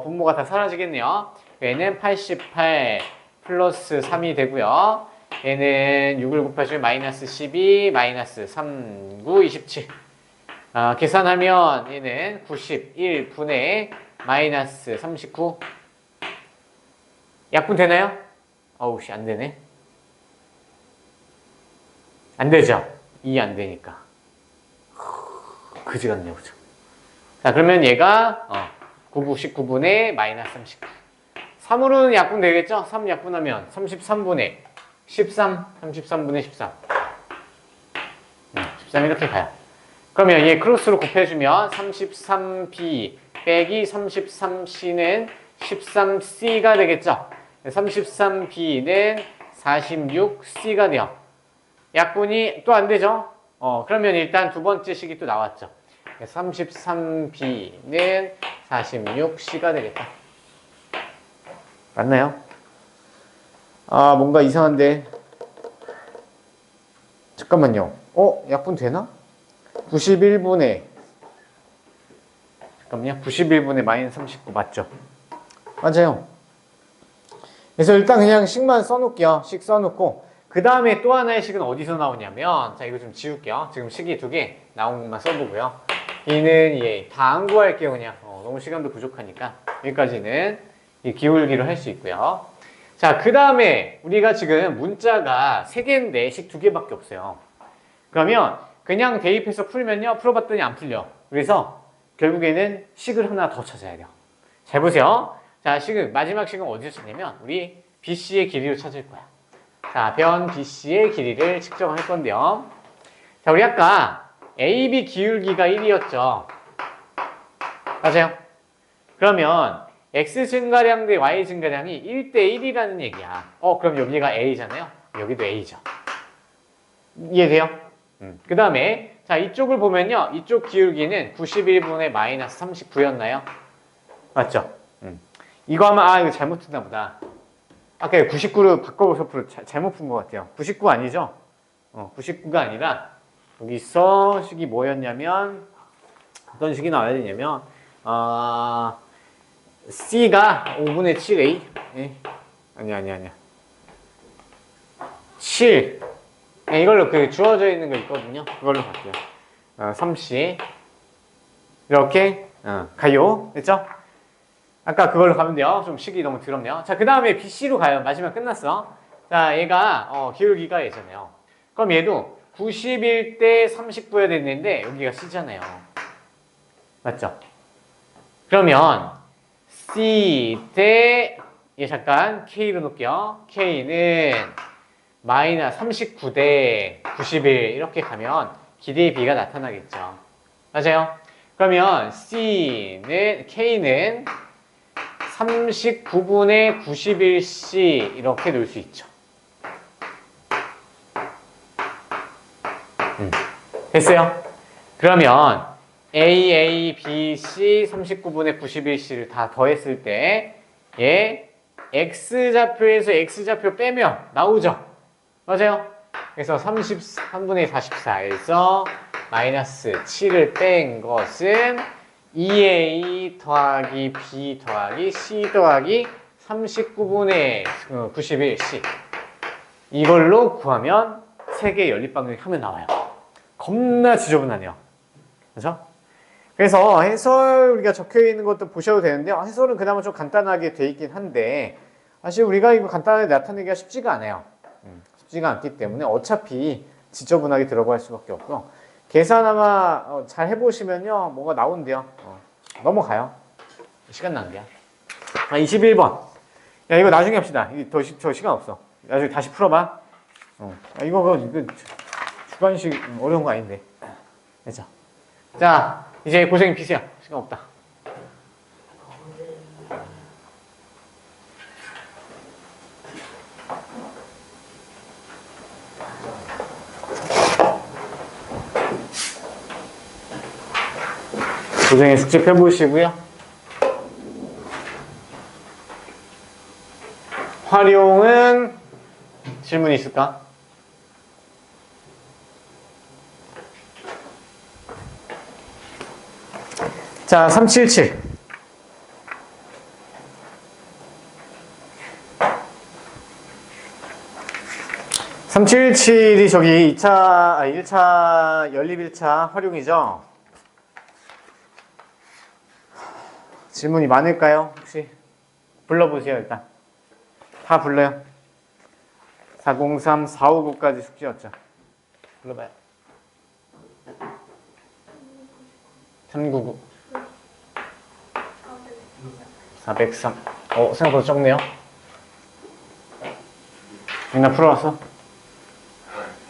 분모가 다 사라지겠네요. 얘는 88 플러스 3이 되고요. 얘는 6을 곱해주면 마이너스 12, 마이너스 3, 9, 27. 계산하면 얘는 91분의 마이너스 39. 약분 되나요? 어우 씨, 안 되네. 안 되죠? 2 안 되니까. 그지 같네요, 그죠? 자, 그러면 얘가 19분의 마이너스 39. 3으로는 약분 되겠죠? 3 약분하면 33분의 13, 33분의 13. 13 이렇게 가요. 그러면 얘 크로스로 곱해주면 33b 빼기 33c는 13c가 되겠죠? 33b는 46c가 돼요. 약분이 또 안 되죠? 그러면 일단 두 번째 식이 또 나왔죠. 33b는 46c가 되겠다. 맞나요? 뭔가 이상한데. 잠깐만요. 약분 되나? 91분의 잠깐만요. 91분의 마이너스 39 맞죠? 맞아요. 그래서 일단 그냥 식만 써놓을게요. 식 써놓고 그 다음에 또 하나의 식은 어디서 나오냐면, 자, 이거 좀 지울게요. 지금 식이 두 개 나온 것만 써보고요. 얘는 다 안 구할게요. 그냥 너무 시간도 부족하니까 여기까지는 이 기울기로 할 수 있고요. 자, 그 다음에 우리가 지금 문자가 3개인데 식 2개밖에 없어요. 그러면 그냥 대입해서 풀면요, 풀어봤더니 안 풀려. 그래서 결국에는 식을 하나 더 찾아야 돼요. 잘 보세요. 자, 마지막 식은 어디서 찾냐면 우리 BC의 길이로 찾을 거야. 자, 변 BC의 길이를 측정할 건데요. 자, 우리 아까 AB 기울기가 1이었죠. 맞아요? 그러면 X 증가량 대 Y 증가량이 1대 1이라는 얘기야. 그럼 여기가 A잖아요. 여기도 A죠. 이해돼요? 그 다음에 자, 이쪽을 보면요. 이쪽 기울기는 91분의 마이너스 39였나요? 맞죠? 이거 하면 이거 잘못했나 보다. 아까 99로 바꿔서 잘못 푼 것 같아요. 99 아니죠? 99가 아니라 여기서 식이 뭐였냐면 어떤 식이 나와야 되냐면 C가 5분의 7A 아니야 7 이걸로 주어져 있는 거 있거든요. 그걸로 갈게요. 3C 이렇게 가요. 됐죠? 아까 그걸로 가면 돼요. 좀 식이 너무 더럽네요. 자, 그 다음에 BC로 가요. 마지막 끝났어. 자, 얘가 기울기가 얘잖아요. 그럼 얘도 91대 39야 됐는데 여기가 C잖아요. 맞죠? 그러면 C 대 잠깐 K로 놓을게요. K는 마이너스 39 대 91 이렇게 가면 길이의 B가 나타나겠죠. 맞아요? 그러면 K는 39분의 91C 이렇게 놓을 수 있죠. 됐어요? 그러면 A, B, C 39분의 91C를 다 더했을 때 얘 X좌표에서 X좌표 빼면 나오죠? 맞아요? 그래서 33분의 44에서 마이너스 7을 뺀 것은 2A 더하기 B 더하기 C 더하기 39분의 91C 이걸로 구하면 세개의 연립방정식 하면 나와요. 겁나 지저분하네요. 그렇죠? 그래서 해설 우리가 적혀 있는 것도 보셔도 되는데요. 해설은 그나마 좀 간단하게 돼 있긴 한데 사실 우리가 이거 간단하게 나타내기가 쉽지가 않아요. 쉽지가 않기 때문에 어차피 지저분하게 들어갈 수밖에 없고 계산 아마 잘 해보시면요 뭐가 나온대요. 넘어가요. 시간 낭비야. 21번. 야 이거 나중에 합시다. 더 시간 없어. 나중에 다시 풀어봐. 이거 주관식 어려운 거 아닌데. 됐죠? 자 이제 고생 피세요. 시간 없다. 고생의 숙제 펴보시고요. 활용은 질문 있을까? 자, 377. 377이 저기 1차 연립 1차 활용이죠? 질문이 많을까요? 혹시? 불러보세요, 일단. 다 불러요. 403, 459까지 숙제였죠. 불러봐요. 399. 403. 생각보다 적네요. 민나 풀어왔어?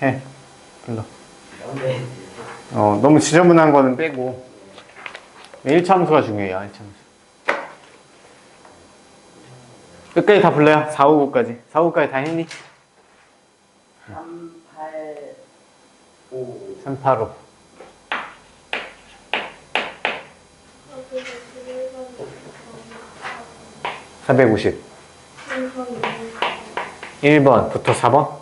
해. 불러. 너무 지저분한 거는 빼고. 1차 함수가 중요해요, 1차 함수. 끝까지 다 불러요. 459까지. 459까지 다 했니? 385. 385. 450. 1번부터 4번?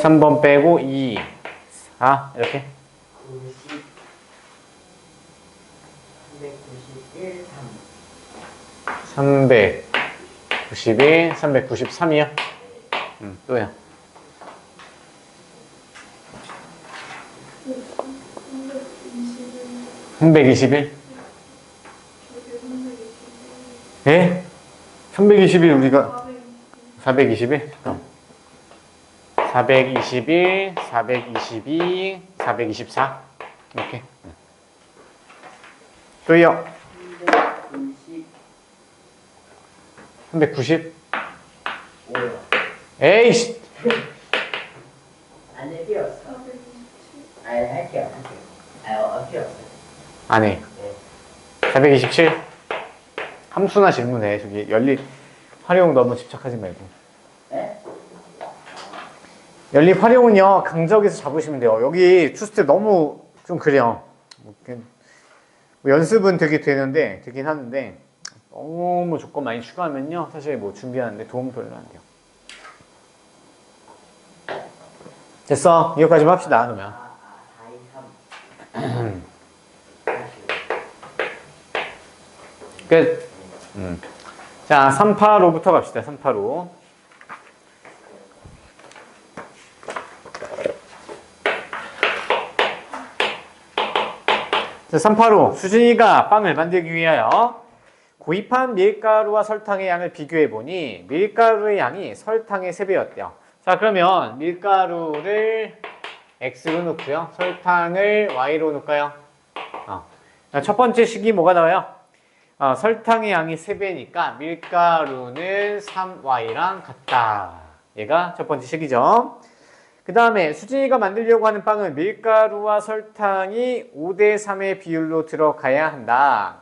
3번 빼고 2, 4 이렇게? 90, 391, 3. 391, 393이요? 또요. 321? 예? 321 우리가 421? 421, 422, 424 이렇게. 또요. 390? 395요. 에이씨! 안 해, 필요 없어. 아니, 할게요. 필요 없어요. 안 해. 네. 427? 함수나 질문해. 저기 연립 활용 너무 집착하지 말고. 네? 연립 활용은요, 강적에서 잡으시면 돼요. 여기 투스텝 너무 좀 그래요. 연습은 되긴 하는데, 너무 조건 많이 추가하면요, 사실 뭐 준비하는데 도움 별로 안 돼요. 됐어. 이거까지만 합시다, 그러면. 4, 2, 3. 끝. 자, 385부터 갑시다, 385. 자, 385. 수진이가 빵을 만들기 위하여 구입한 밀가루와 설탕의 양을 비교해보니 밀가루의 양이 설탕의 3배였대요. 자, 그러면 밀가루를 X로 놓고요. 설탕을 Y로 놓을까요? 첫 번째 식이 뭐가 나와요? 설탕의 양이 3배니까 밀가루는 3Y랑 같다. 얘가 첫 번째 식이죠. 그 다음에 수진이가 만들려고 하는 빵은 밀가루와 설탕이 5대3의 비율로 들어가야 한다.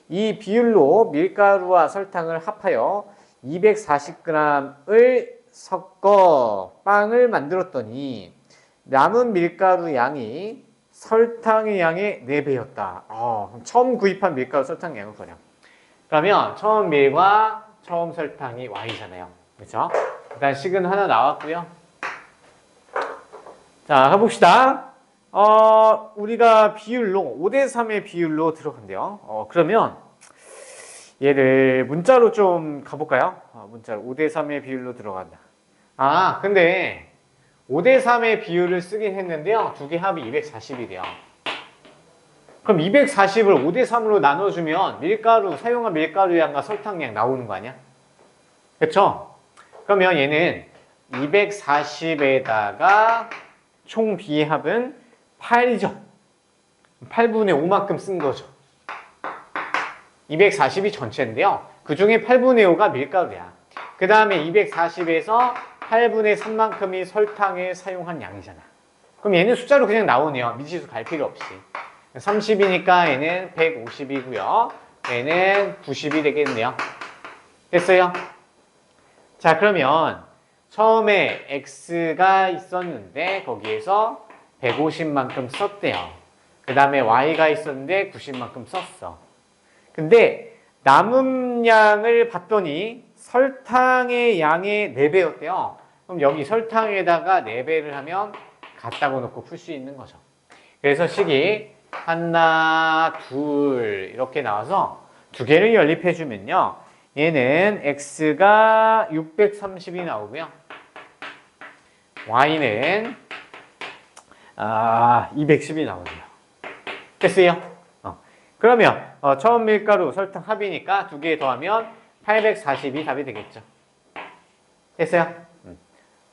이 비율로 밀가루와 설탕을 합하여 240g을 섞어 빵을 만들었더니 남은 밀가루 양이 설탕의 양의 4배였다. 처음 구입한 밀가루 설탕 양을 구하렴. 그러면 처음 밀과 처음 설탕이 Y잖아요. 그렇죠? 일단 식은 하나 나왔고요. 자, 해봅시다. 우리가 비율로 5대3의 비율로 들어간대요. 그러면 얘를 문자로 좀 가볼까요? 문자로 5대3의 비율로 들어간다. 근데 5대3의 비율을 쓰긴 했는데요. 두 개 합이 240이래요. 그럼 240을 5대3으로 나눠주면 사용한 밀가루 양과 설탕 양 나오는 거 아니야? 그쵸? 그러면 얘는 240에다가 총 비합은 8이죠. 8분의 5만큼 쓴 거죠. 240이 전체인데요. 그 중에 8분의 5가 밀가루야. 그 다음에 240에서 8분의 3만큼이 설탕을 사용한 양이잖아. 그럼 얘는 숫자로 그냥 나오네요. 미지수 갈 필요 없이. 30이니까 얘는 150이고요. 얘는 90이 되겠네요. 됐어요? 자, 그러면 처음에 x가 있었는데 거기에서 150만큼 썼대요. 그 다음에 y가 있었는데 90만큼 썼어. 근데 남은 양을 봤더니 설탕의 양의 4배였대요. 그럼 여기 설탕에다가 4배를 하면 같다고 놓고 풀 수 있는 거죠. 그래서 식이 하나, 둘 이렇게 나와서 두 개를 연립해 주면요. 얘는 x가 630이 나오고요. y는 210이 나오네요. 됐어요? 그러면 처음 밀가루 설탕 합이니까 두 개 더하면 840이 답이 되겠죠. 됐어요?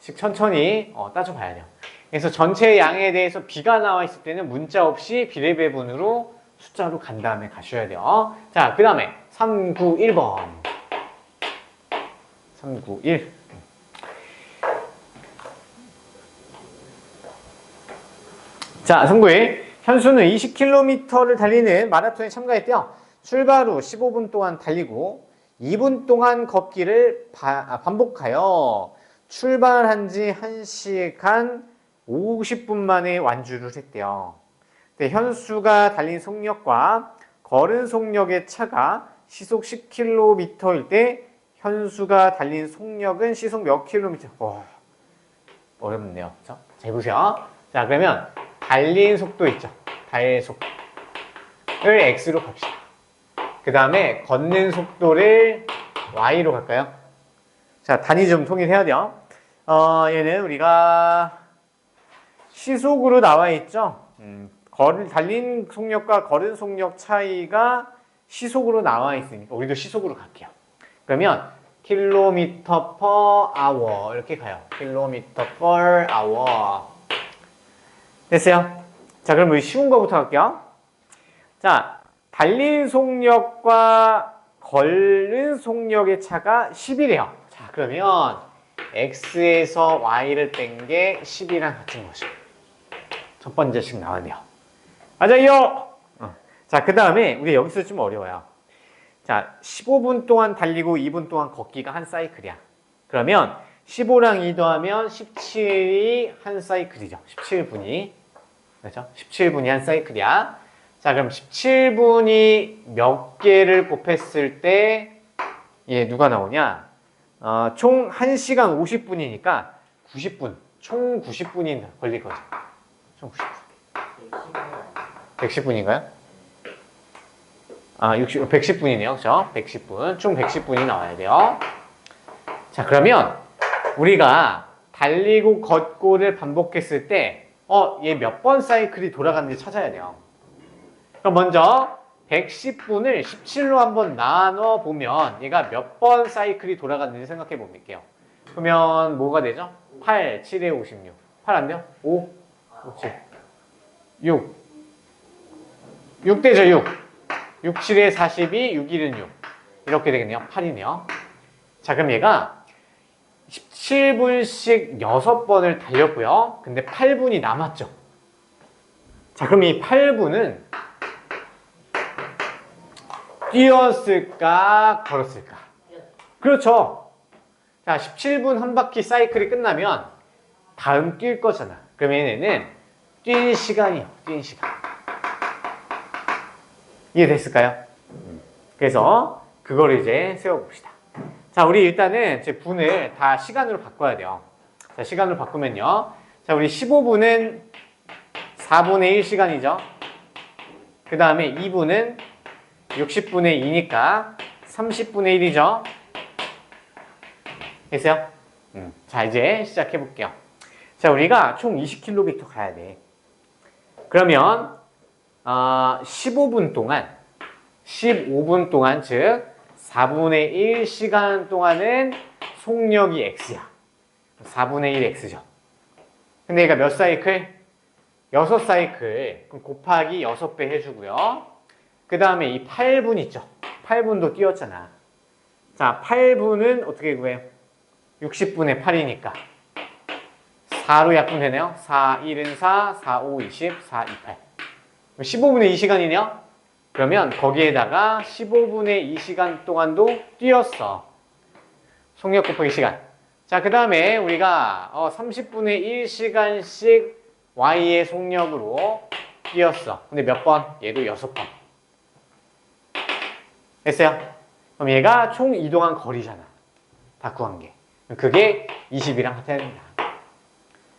식 천천히 따져봐야 돼요. 그래서 전체 양에 대해서 비가 나와 있을 때는 문자 없이 비례배분으로 숫자로 간 다음에 가셔야 돼요. 자, 그 다음에 391번. 391. 자, 391. 현수는 20km를 달리는 마라톤에 참가했대요. 출발 후 15분 동안 달리고 2분 동안 걷기를 반복하여 출발한 지 1시간 50분 만에 완주를 했대요. 근데 현수가 달린 속력과 걸은 속력의 차가 시속 10km일 때 현수가 달린 속력은 시속 몇 킬로미터? 어렵네요. 그렇죠? 자, 해보세요. 자, 그러면 달린 속도 있죠. 달속을 x로 갑시다. 그 다음에 걷는 속도를 y로 갈까요? 자, 단위 좀 통일해야 돼요. 얘는 우리가 시속으로 나와 있죠. 달린 속력과 걸은 속력 차이가 시속으로 나와 있으니까 우리도 시속으로 갈게요. 그러면 킬로미터 per hour 이렇게 가요. 킬로미터 per hour. 됐어요? 자, 그럼 우리 쉬운 거부터 할게요. 자, 달린 속력과 걸은 속력의 차가 10이래요. 자, 그러면 x에서 y를 뺀 게 10이랑 같은 거죠. 첫 번째씩 나왔네요. 맞아요! 자, 그 다음에 우리 여기서 좀 어려워요. 자, 15분 동안 달리고 2분 동안 걷기가 한 사이클이야. 그러면 15랑 2 더하면 17이 한 사이클이죠. 17분이. 그렇죠? 17분이 한 사이클이야. 자, 그럼 17분이 몇 개를 곱했을 때 얘 누가 나오냐? 총 1시간 50분이니까 90분. 총 90분이 걸릴 거죠. 총 90분. 110분인가요? 110분이네요. 그죠? 110분. 총 110분이 나와야 돼요. 자, 그러면 우리가 달리고 걷고를 반복했을 때, 얘 몇 번 사이클이 돌아갔는지 찾아야 돼요. 그럼 먼저 110분을 17로 한번 나눠 보면 얘가 몇 번 사이클이 돌아갔는지 생각해 볼게요. 그러면 뭐가 되죠? 8, 7에 56. 8 안 돼요? 5, 7, 6. 6 되죠, 6. 6, 7에 42, 6, 1은 6. 이렇게 되겠네요. 8이네요. 자, 그럼 얘가 17분씩 6번을 달렸고요. 근데 8분이 남았죠. 자, 그럼 이 8분은 뛰었을까, 걸었을까? 그렇죠. 자, 17분 한 바퀴 사이클이 끝나면 다음 뛸 거잖아. 그러면 얘는 뛴 시간이요. 뛴 시간. 이해됐을까요? 그래서 그거를 이제 세워봅시다. 자, 우리 일단은 이제 분을 다 시간으로 바꿔야 돼요. 자, 시간으로 바꾸면요. 자, 우리 15분은 4분의 1시간이죠. 그 다음에 2분은 60분의 2니까 30분의 1이죠. 됐어요? 자, 이제 시작해 볼게요. 자, 우리가 총 20km 가야 돼. 그러면 15분 동안 15분 동안 즉 4분의 1시간 동안은 속력이 x야. 4분의 1 x죠. 근데 얘가 몇 사이클? 6사이클. 그럼 곱하기 6배 해주고요. 그 다음에 이 8분 있죠. 8분도 띄웠잖아. 자, 8분은 어떻게 구해요? 60분의 8이니까 4로 약분되네요. 4, 1은 4, 4, 5, 20, 4, 2, 8. 15분의 2시간이네요. 그러면 거기에다가 15분의 2시간 동안도 뛰었어. 속력 곱하기 시간. 자, 그 다음에 우리가 30분의 1시간씩 y의 속력으로 뛰었어. 근데 몇 번? 얘도 6번. 됐어요? 그럼 얘가 총 이동한 거리잖아. 다 구한 게. 그게 20이랑 같아야 된다.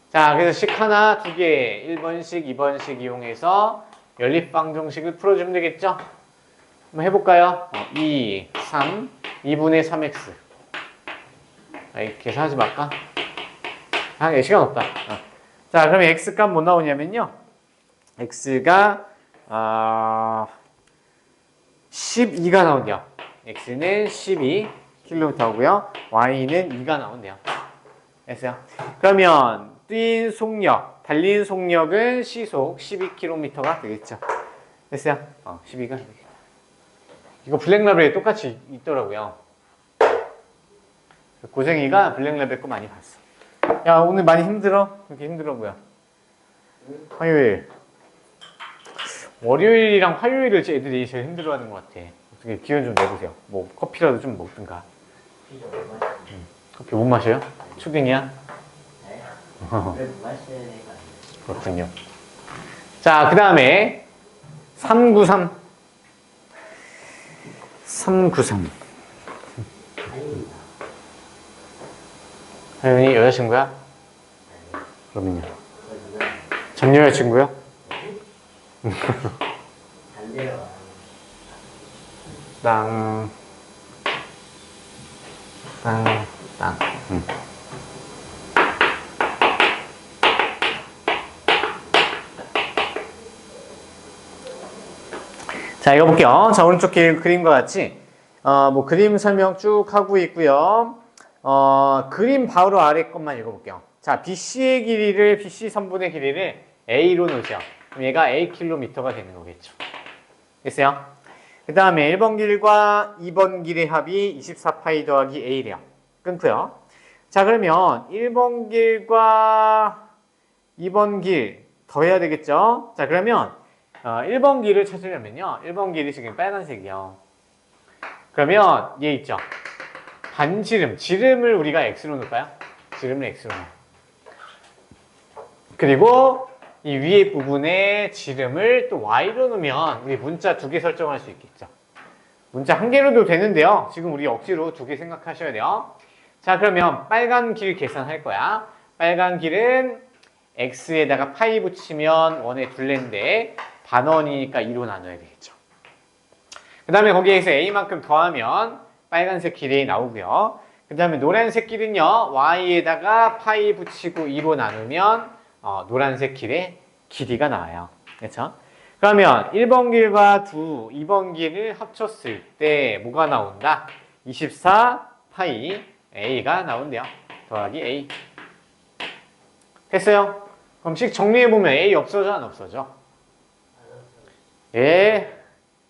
자, 그래서 식 하나, 두 개, 1번식, 2번식 이용해서 연립방정식을 풀어주면 되겠죠? 한번 해볼까요? 2, 3, 2분의 3x. 계산하지 말까? 시간 없다. 자, 그러면 x값 뭐 나오냐면요. x가 12가 나온대요. x는 12km고요. y는 2가 나온대요. 됐어요? 그러면 뛴 속력, 달린 속력은 시속 12km가 되겠죠. 됐어요? 12가 되겠다. 이거 블랙라벨에 똑같이 있더라고요. 고생이가 블랙라벨 거 많이 봤어. 야, 오늘 많이 힘들어? 그렇게 힘들어 보여. 화요일. 월요일이랑 화요일을 애들이 제일 힘들어하는 것 같아. 어떻게 기운 좀 내보세요. 뭐 커피라도 좀 먹든가. 커피 못 마셔요? 초딩이야? 그렇군요. 자, 그 다음에 393. 393. 하윤이 여자친구야? 그럼요. 전 여자친구야? 땅. 자, 이거 볼게요. 자, 오른쪽 그림과 같이, 뭐, 그림 설명 쭉 하고 있고요. 그림 바로 아래 것만 읽어볼게요. 자, BC의 길이를, BC 선분의 길이를 A로 놓으죠. 그럼 얘가 A킬로미터가 되는 거겠죠. 됐어요? 그 다음에 1번 길과 2번 길의 합이 24파이 더하기 A래요. 끊고요. 자, 그러면 1번 길과 2번 길 더해야 되겠죠? 자, 그러면 1번 길을 찾으려면요. 1번 길이 지금 빨간색이요. 그러면 얘 있죠? 반지름, 지름을 우리가 X로 놓을까요? 지름을 X로 놓을까요? 그리고 이 위에 부분에 지름을 또 Y로 놓으면 우리 문자 2개 설정할 수 있겠죠. 문자 1개로도 되는데요. 지금 우리 억지로 2개 생각하셔야 돼요. 자, 그러면 빨간 길 계산할 거야. 빨간 길은 X에다가 파이 붙이면 1의 둘레인데 반원이니까 2로 나눠야 되겠죠. 그 다음에 거기에서 A만큼 더하면 빨간색 길이 나오고요. 그 다음에 노란색 길은요. Y에다가 파이 붙이고 2로 나누면 노란색 길의 길이가 나와요. 그렇죠? 그러면 1번 길과 2번 길을 합쳤을 때 뭐가 나온다? 24 파이 A가 나온대요. 더하기 A. 됐어요? 그럼 식 정리해보면 A 없어져 안 없어져? 예,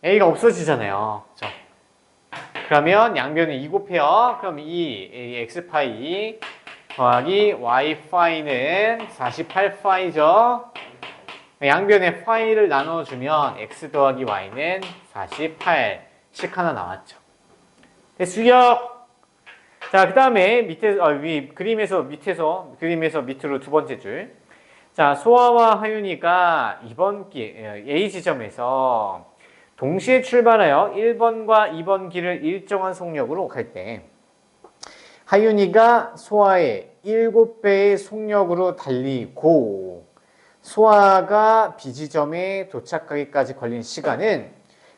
A가 없어지잖아요. 그렇죠? 그러면 양변에 2 곱해요. 그럼 이 X파이 더하기 Y파이는 48파이죠. 양변에 파이를 나눠주면 X 더하기 Y는 48. 식 하나 나왔죠. 됐어요? 자, 그 다음에 그림에서 밑으로 두 번째 줄. 자, 소아와 하윤이가 이번 A 지점에서 동시에 출발하여 1번과 2번 길을 일정한 속력으로 갈 때 하윤이가 소아의 7배의 속력으로 달리고 소아가 B 지점에 도착하기까지 걸린 시간은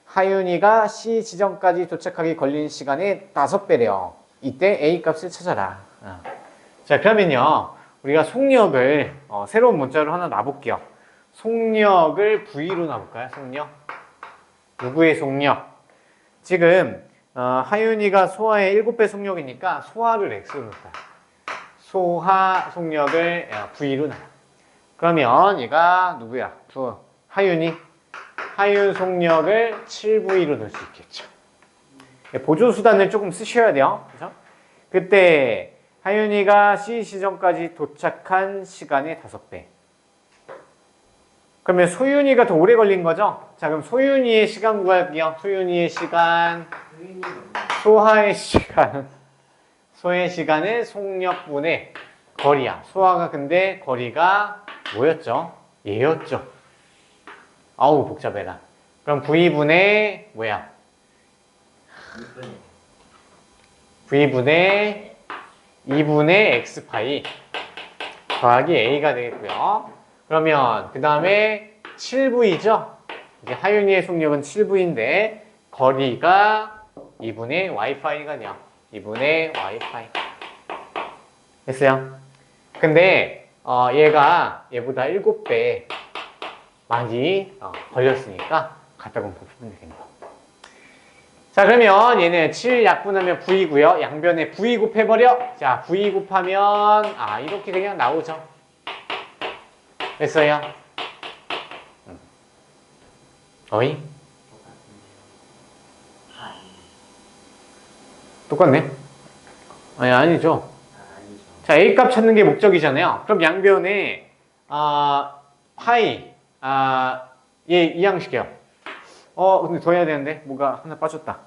하윤이가 C 지점까지 도착하기 걸린 시간의 5배래요. 이때 A 값을 찾아라. 자, 그러면요. 우리가 속력을 새로운 문자로 하나 놔볼게요. 속력을 V로 놔볼까요? 속력. 누구의 속력? 지금 하윤이가 소아의 7배 속력이니까 소아를 X로 놓을까요? 소하 속력을 V로 나눠. 그러면 얘가 누구야? 하윤이. 하윤 속력을 7V로 넣을 수 있겠죠. 보조수단을 조금 쓰셔야 돼요. 그죠? 그때 하윤이가 C 지점까지 도착한 시간의 5배. 그러면 소윤이가 더 오래 걸린 거죠? 자, 그럼 소윤이의 시간 구할게요. 소윤이의 시간, 소하의 시간. 소의 시간은 속력분의 거리야. 소하가 근데 거리가 뭐였죠? 얘였죠. 아우 복잡해라. 그럼 V분의 뭐야? V분의 2분의 X파이 더하기 A가 되겠고요. 그러면 그 다음에 7V죠? 이제 하윤이의 속력은 7V인데 거리가 2분의 Y파이가 돼요. 2분의 Y파이. 됐어요? 근데 얘가 얘보다 7배 많이 걸렸으니까 갖다 곱하면 되겠네요. 자, 그러면 얘는 7 약분하면 V고요. 양변에 V 곱해버려. 자, V 곱하면 이렇게 그냥 나오죠. 됐어요? 어이? 똑같네? 아니죠. 자, A 값 찾는 게 목적이잖아요. 그럼 양변에 파이 얘 이항시켜요. 근데 더 해야 되는데 뭐가 하나 빠졌다.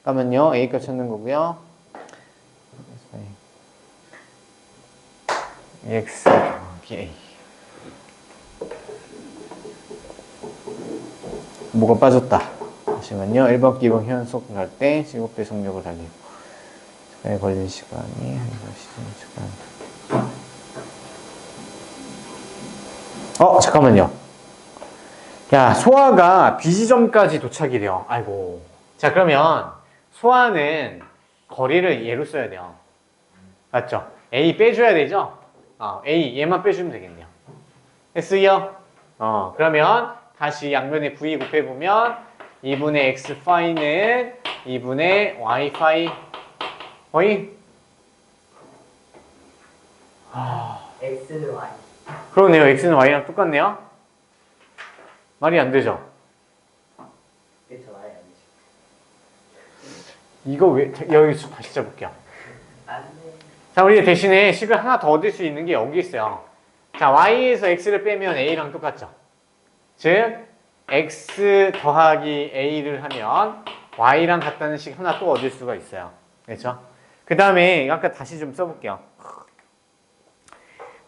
잠깐만요. A 값 찾는 거고요. x 더하기 A. 뭐가 빠졌다. 잠시만요. 1번 기본 현속 갈 때 7배 속력을 달리고 시간에 걸린 시간이 잠깐만요. 야, 소아가 B 지점까지 도착이래요. 아이고. 자, 그러면 소아는 거리를 얘로 써야 돼요. 맞죠? A 빼줘야 되죠? A 얘만 빼주면 되겠네요. 됐어요? 그러면 다시 양변에 V 곱해보면 2분의 X 파이는 2분의 Y 파이. 어이? X는 Y. 그러네요. X는 Y랑 똑같네요. 말이 안 되죠? 그쵸, Y 안 이거 왜, 여기 다시 잡을게요. 돼. 자, 우리 대신에 식을 하나 더 얻을 수 있는 게 여기 있어요. 자, Y에서 X를 빼면 A랑 똑같죠? 즉, X 더하기 A를 하면 Y랑 같다는 식 하나 또 얻을 수가 있어요. 그렇죠? 그 다음에 아까 다시 좀 써볼게요.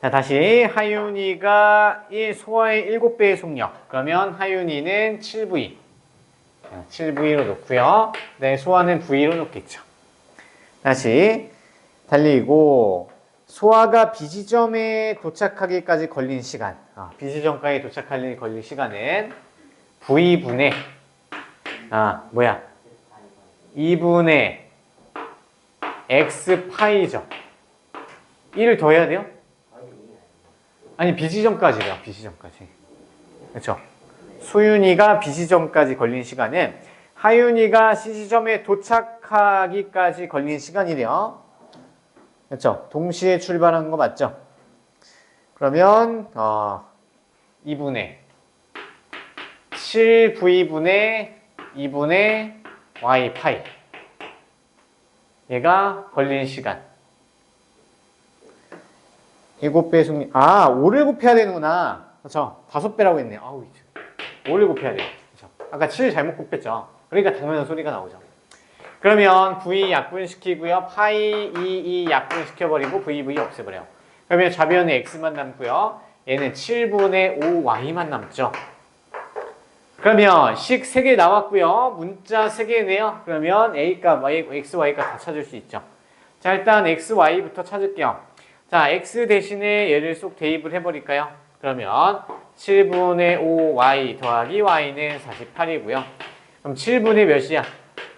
자, 다시 하윤이가 이 소아의 7배의 속력. 그러면 하윤이는 7V. 7V로 놓고요. 네, 소아는 V로 놓겠죠. 다시 달리고 소아가 B지점에 도착하기까지 걸린 시간. B지점까지 도착하기 걸린 시간은 V분의 2분의 X파이죠. 1을 더해야 돼요? 아니, B지점까지래요. B지점까지. 그렇죠? 소윤이가 B지점까지 걸린 시간은 하윤이가 C지점에 도착하기까지 걸린 시간이래요. 그렇죠? 동시에 출발한 거 맞죠? 그러면 2분의 7V분의 2분의 Y파이 얘가 걸린 시간 7배 속력 5를 곱해야 되는구나. 그렇죠? 5배라고 했네요. 5를 곱해야 돼요. 그렇죠? 아까 7 잘못 곱했죠? 그러니까 당연한 소리가 나오죠. 그러면 V 약분시키고요. 파이 2 약분시켜버리고 VV 없애버려요. 그러면 좌변에 X만 남고요. 얘는 7분의 5Y만 남죠. 그러면 식 3개 나왔고요. 문자 3개네요. 그러면 A값, X, Y값 다 찾을 수 있죠. 자, 일단 X, Y부터 찾을게요. 자, X 대신에 얘를 쏙 대입을 해버릴까요? 그러면 7분의 5Y 더하기 Y는 48이고요. 그럼 7분의 몇이야?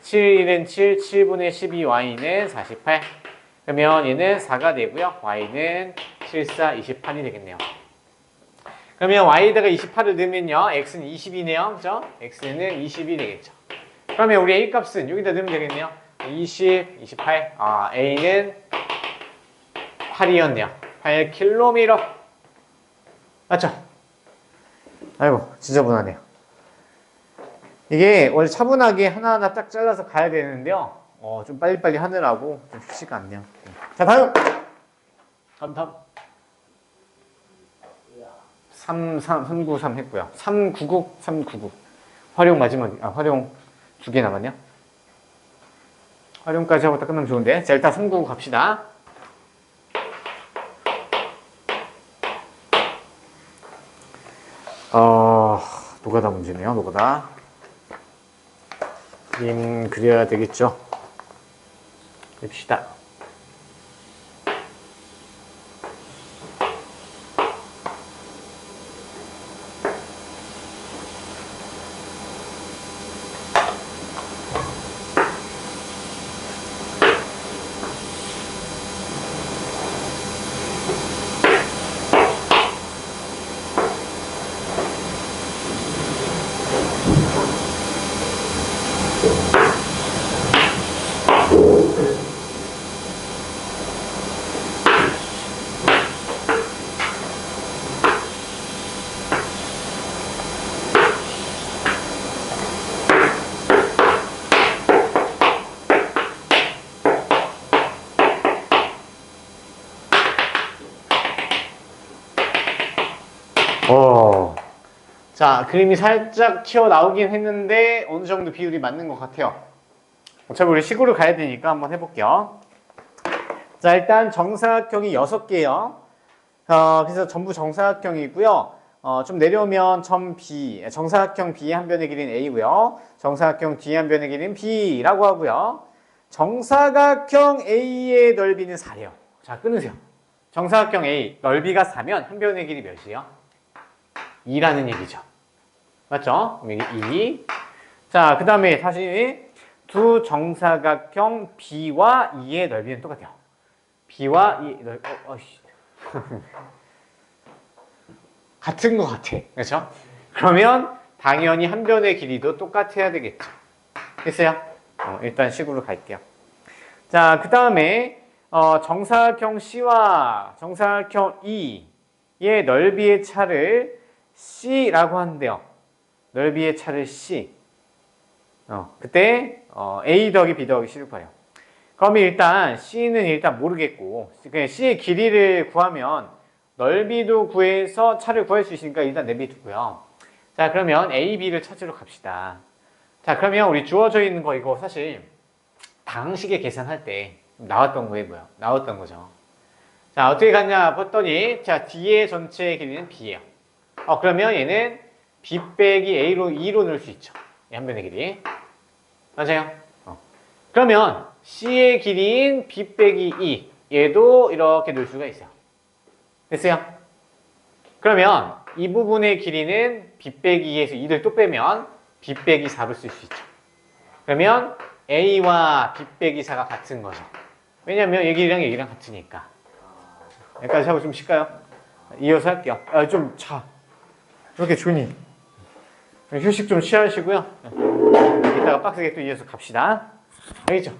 7은 7, 7분의 12Y는 48. 그러면 얘는 4가 되고요. Y는 7, 4, 28이 되겠네요. 그러면 Y에다가 28을 넣으면요. X는 20이네요. 그죠? X는 20이 되겠죠. 그러면 우리 A 값은 여기다 넣으면 되겠네요. 20, 28. A는 8이었네요. 8km. 맞죠? 아이고, 지저분하네요. 이게 원래 차분하게 하나하나 딱 잘라서 가야 되는데요. 좀 빨리빨리 하느라고 좀 쉽지가 않네요. 자, 다음. 다음. 393 했고요. 399. 활용 마지막, 활용 2개 남았네요. 활용까지 하고 딱 끝나면 좋은데. 자, 일단 399 갑시다. 노가다 문제네요, 노가다. 그림 그려야 되겠죠. 냅시다. 자, 그림이 살짝 튀어나오긴 했는데 어느 정도 비율이 맞는 것 같아요. 어차피 우리 시구를 가야 되니까 한번 해볼게요. 자, 일단 정사각형이 6개예요. 그래서 전부 정사각형이고요. 좀 내려오면 점 B, 정사각형 B의 한 변의 길이는 A고요. 정사각형 D의 한 변의 길이는 B라고 하고요. 정사각형 A의 넓이는 4래요. 자, 끊으세요. 정사각형 A, 넓이가 4면 한 변의 길이 몇이에요? 2라는 얘기죠. 맞죠? 그럼 이게 2. 자, 그 다음에 다시 두 정사각형 B와 E의 넓이는 똑같아요. B와 E 넓이, 같은 것 같아. 그렇죠? 그러면 당연히 한 변의 길이도 똑같아야 되겠죠. 됐어요? 일단 식으로 갈게요. 자, 그 다음에 정사각형 C와 정사각형 E의 넓이의 차를 C라고 하는데요. 넓이의 차를 C. 그때 A 더하기 B 더하기 C를 구해요. 그러면 일단 C는 일단 모르겠고 그냥 C의 길이를 구하면 넓이도 구해서 차를 구할 수 있으니까 일단 내비두고요. 자, 그러면 A, B를 찾으러 갑시다. 자, 그러면 우리 주어져 있는 거 이거 사실 방식의 계산할 때 나왔던 거에 뭐야? 나왔던 거죠. 자, 어떻게 갔냐 봤더니 자, D의 전체 길이는 B예요. 그러면 얘는 B 빼기 A로 2로 넣을 수 있죠. 이 한 변의 길이. 맞아요? 그러면 C의 길이인 B 빼기 2 얘도 이렇게 넣을 수가 있어요. 됐어요? 그러면 이 부분의 길이는 B 빼기 2에서 2를 또 빼면 B 빼기 4로 쓸 수 있죠. 그러면 A와 B 빼기 4가 같은 거죠. 왜냐면 여기랑 여기랑 같으니까. 여기까지 하고 좀 쉴까요? 이어서 할게요. 좀 자. 이렇게 주니. 휴식 좀 취하시고요. 이따가 빡세게 또 이어서 갑시다. 알겠죠?